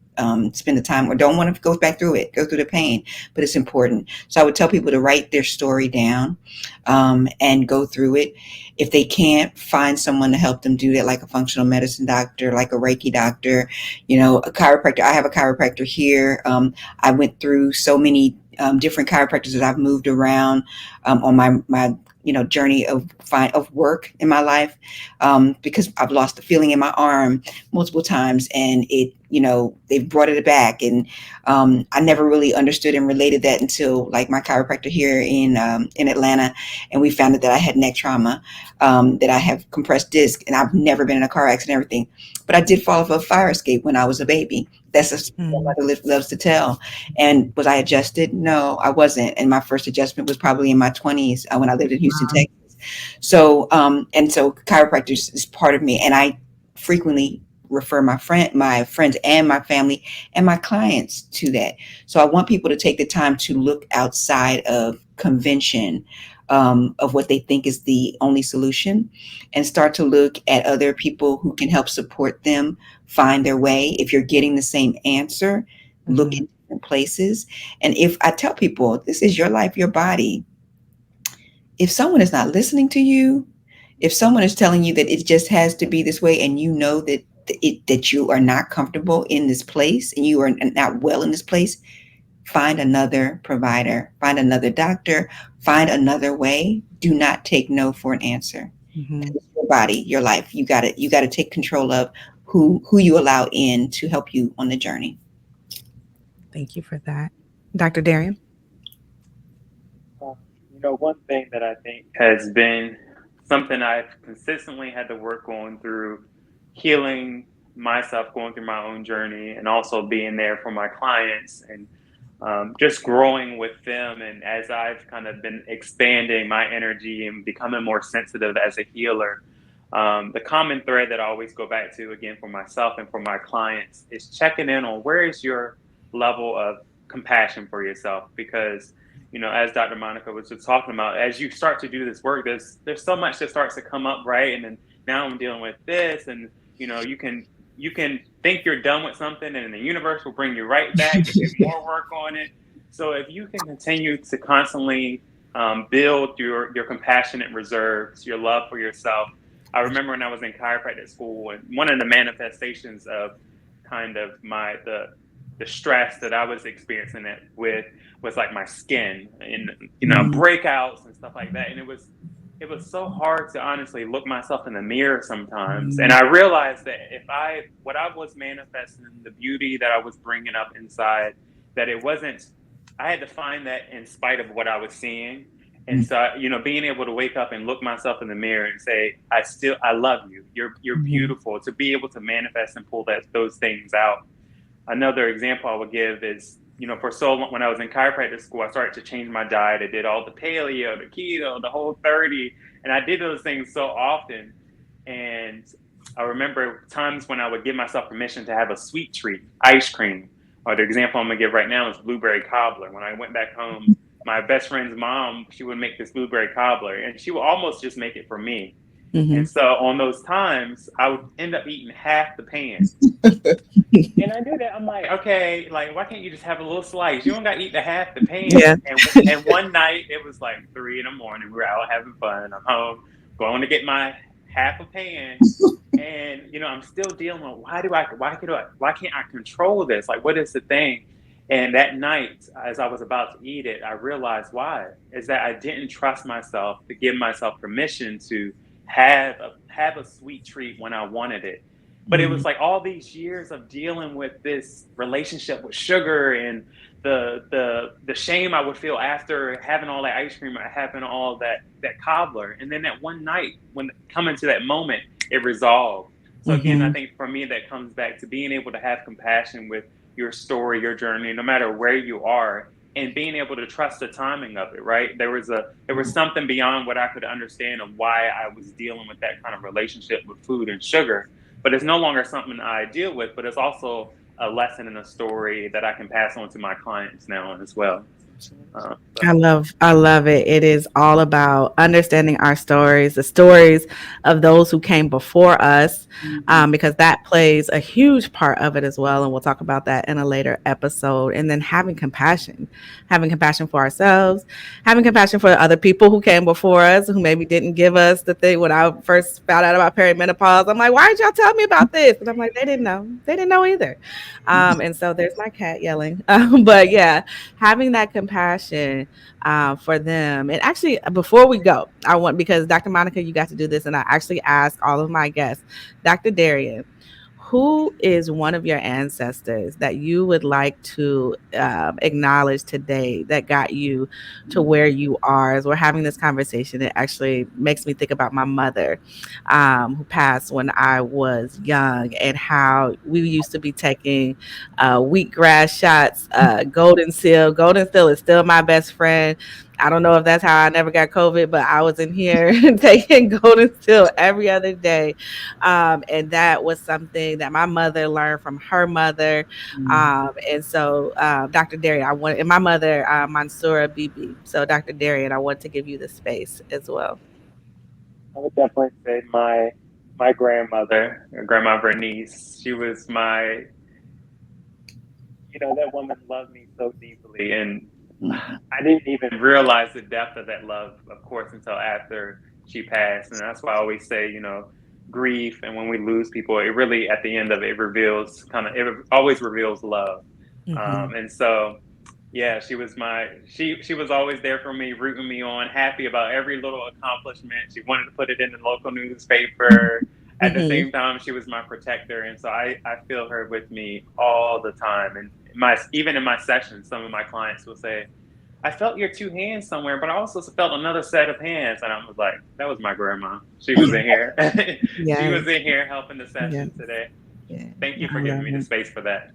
spend the time or don't want to go back through the pain, but it's important. So I would tell people to write their story down and go through it. If they can't, find someone to help them do that, like a functional medicine doctor, like a Reiki doctor, a chiropractor. I have a chiropractor here. I went through so many different chiropractors that I've moved around on my journey of work in my life, because I've lost the feeling in my arm multiple times, and they've brought it back, and I never really understood and related that until like my chiropractor here in Atlanta, and we found out that I had neck trauma, that I have compressed disc, and I've never been in a car accident and everything, but I did fall off a fire escape when I was a baby. That's what my mother loves to tell. And was I adjusted? No, I wasn't. And my first adjustment was probably in my 20s when I lived in Houston, Texas. So, so chiropractor is part of me. And I frequently refer my friends and my family and my clients to that. So I want people to take the time to look outside of convention, of what they think is the only solution, and start to look at other people who can help support them find their way. If you're getting the same answer, look in different places. And if I tell people, this is your life, your body, if someone is not listening to you, if someone is telling you that it just has to be this way, and you know that you are not comfortable in this place and you are not well in this place, find another provider, find another doctor, find another way. Do not take no for an answer. It's your body, your life. You got to take control of who you allow in to help you on the journey. Thank you for that. Dr. Darian? One thing that I think has been something I've consistently had to work on through healing myself, going through my own journey, and also being there for my clients, and just growing with them. And as I've kind of been expanding my energy and becoming more sensitive as a healer, the common thread that I always go back to, again, for myself and for my clients, is checking in on where is your level of compassion for yourself. Because, as Dr. Monica was just talking about, as you start to do this work, there's so much that starts to come up, right? And then now I'm dealing with this, and you can think you're done with something, and the universe will bring you right back to get more work on it. So if you can continue to constantly build your compassionate reserves, your love for yourself. I remember when I was in chiropractic school, and one of the manifestations of kind of the stress that I was experiencing it with was like my skin and breakouts and stuff like that. And it was so hard to honestly look myself in the mirror sometimes. And I realized that what I was manifesting, the beauty that I was bringing up inside, that it wasn't, I had to find that in spite of what I was seeing. And so, being able to wake up and look myself in the mirror and say, I love you. You're beautiful. To be able to manifest and pull those things out. Another example I would give is, for so long, when I was in chiropractic school, I started to change my diet. I did all the paleo, the keto, the whole 30, and I did those things so often. And I remember times when I would give myself permission to have a sweet treat, ice cream, or the example I'm gonna give right now is blueberry cobbler. When I went back home, my best friend's mom, she would make this blueberry cobbler, and she would almost just make it for me. And so on those times, I would end up eating half the pan. And I knew that. I'm like, okay, like, why can't you just have a little slice? You don't got to eat the half the pan. Yeah. And one night, it was like 3 a.m. We were out having fun. I'm home, going to get my half a pan. And, I'm still dealing with, why can't I control this? Like, what is the thing? And that night, as I was about to eat it, I realized why. Is that I didn't trust myself to give myself permission to have a sweet treat when I wanted it. But it was like all these years of dealing with this relationship with sugar and the shame I would feel after having all that ice cream or having all that cobbler. And then that one night, when coming to that moment, it resolved. So again, I think for me, that comes back to being able to have compassion with your story, your journey, no matter where you are, and being able to trust the timing of it, right? There was something beyond what I could understand of why I was dealing with that kind of relationship with food and sugar. But it's no longer something I deal with, but it's also a lesson and a story that I can pass on to my clients now as well. I love it. It is all about understanding our stories, the stories of those who came before us, because that plays a huge part of it as well. And we'll talk about that in a later episode. And then having compassion for ourselves, having compassion for other people who came before us, who maybe didn't give us the thing. When I first found out about perimenopause, I'm like, why did y'all tell me about this? And I'm like, they didn't know either. And so there's my cat yelling. But yeah, having that compassion for them. And actually, before we go, because Dr. Monica, you got to do this, and I actually asked all of my guests, Dr. Darian, who is one of your ancestors that you would like to acknowledge today that got you to where you are? As we're having this conversation, it actually makes me think about my mother, who passed when I was young, and how we used to be taking wheatgrass shots, Golden Seal. Golden Seal is still my best friend. I don't know if that's how I never got COVID, but I was in here taking golden still every other day. And that was something that my mother learned from her mother. And so, Dr. Darian, and my mother, Mansoura Bibi. So, Dr. Darian, I want to give you the space as well. I would definitely say my grandmother, Grandma Bernice. She was that woman loved me so deeply, and I didn't even realize the depth of that love, of course, until after she passed. And that's why I always say, grief, and when we lose people, it really, at the end of it, it always reveals love. And so, yeah, she was she was always there for me, rooting me on, happy about every little accomplishment. She wanted to put it in the local newspaper. At the same time, she was my protector. And so I feel her with me all the time. And even in my sessions, some of my clients will say, I felt your two hands somewhere, but I also felt another set of hands. And I was like, that was my grandma. She was in here. She was in here helping the session today. Yeah. Thank you for giving me the space for that.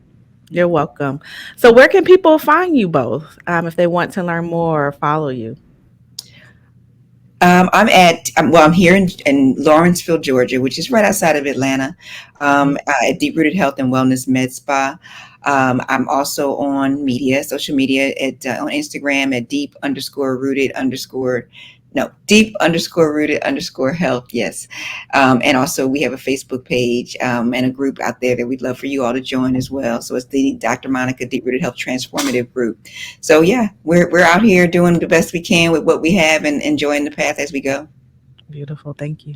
You're welcome. So where can people find you both if they want to learn more or follow you? I'm here in Lawrenceville, Georgia, which is right outside of Atlanta, at Deep Rooted Health and Wellness Med Spa. I'm also on social media on Instagram at deep_rooted_health. Yes. And also we have a Facebook page and a group out there that we'd love for you all to join as well. So it's the Dr. Monica Deep Rooted Health Transformative Group. So yeah, we're out here doing the best we can with what we have and enjoying the path as we go. Beautiful. Thank you.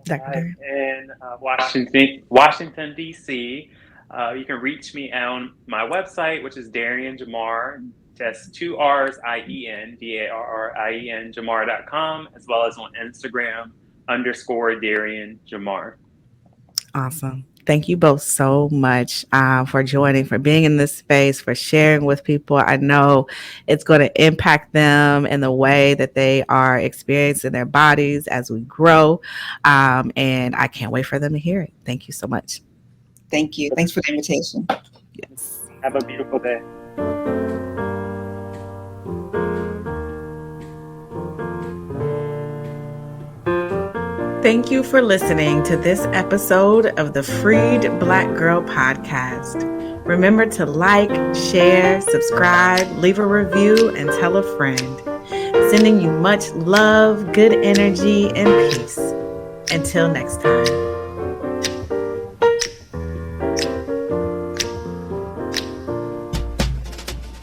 Dr. In Washington, D.C., you can reach me on my website, which is Darian Jamar. That's 2 R's, IEN, DARRIEN, Jamar.com, as well as on Instagram, _Darian Jamar. Awesome. Thank you both so much for joining, for being in this space, for sharing with people. I know it's going to impact them in the way that they are experiencing their bodies as we grow. And I can't wait for them to hear it. Thank you so much. Thank you. Thanks for the invitation. Yes. Have a beautiful day. Thank you for listening to this episode of the Freed Black Girl Podcast. Remember to like, share, subscribe, leave a review, and tell a friend. Sending you much love, good energy, and peace. Until next time.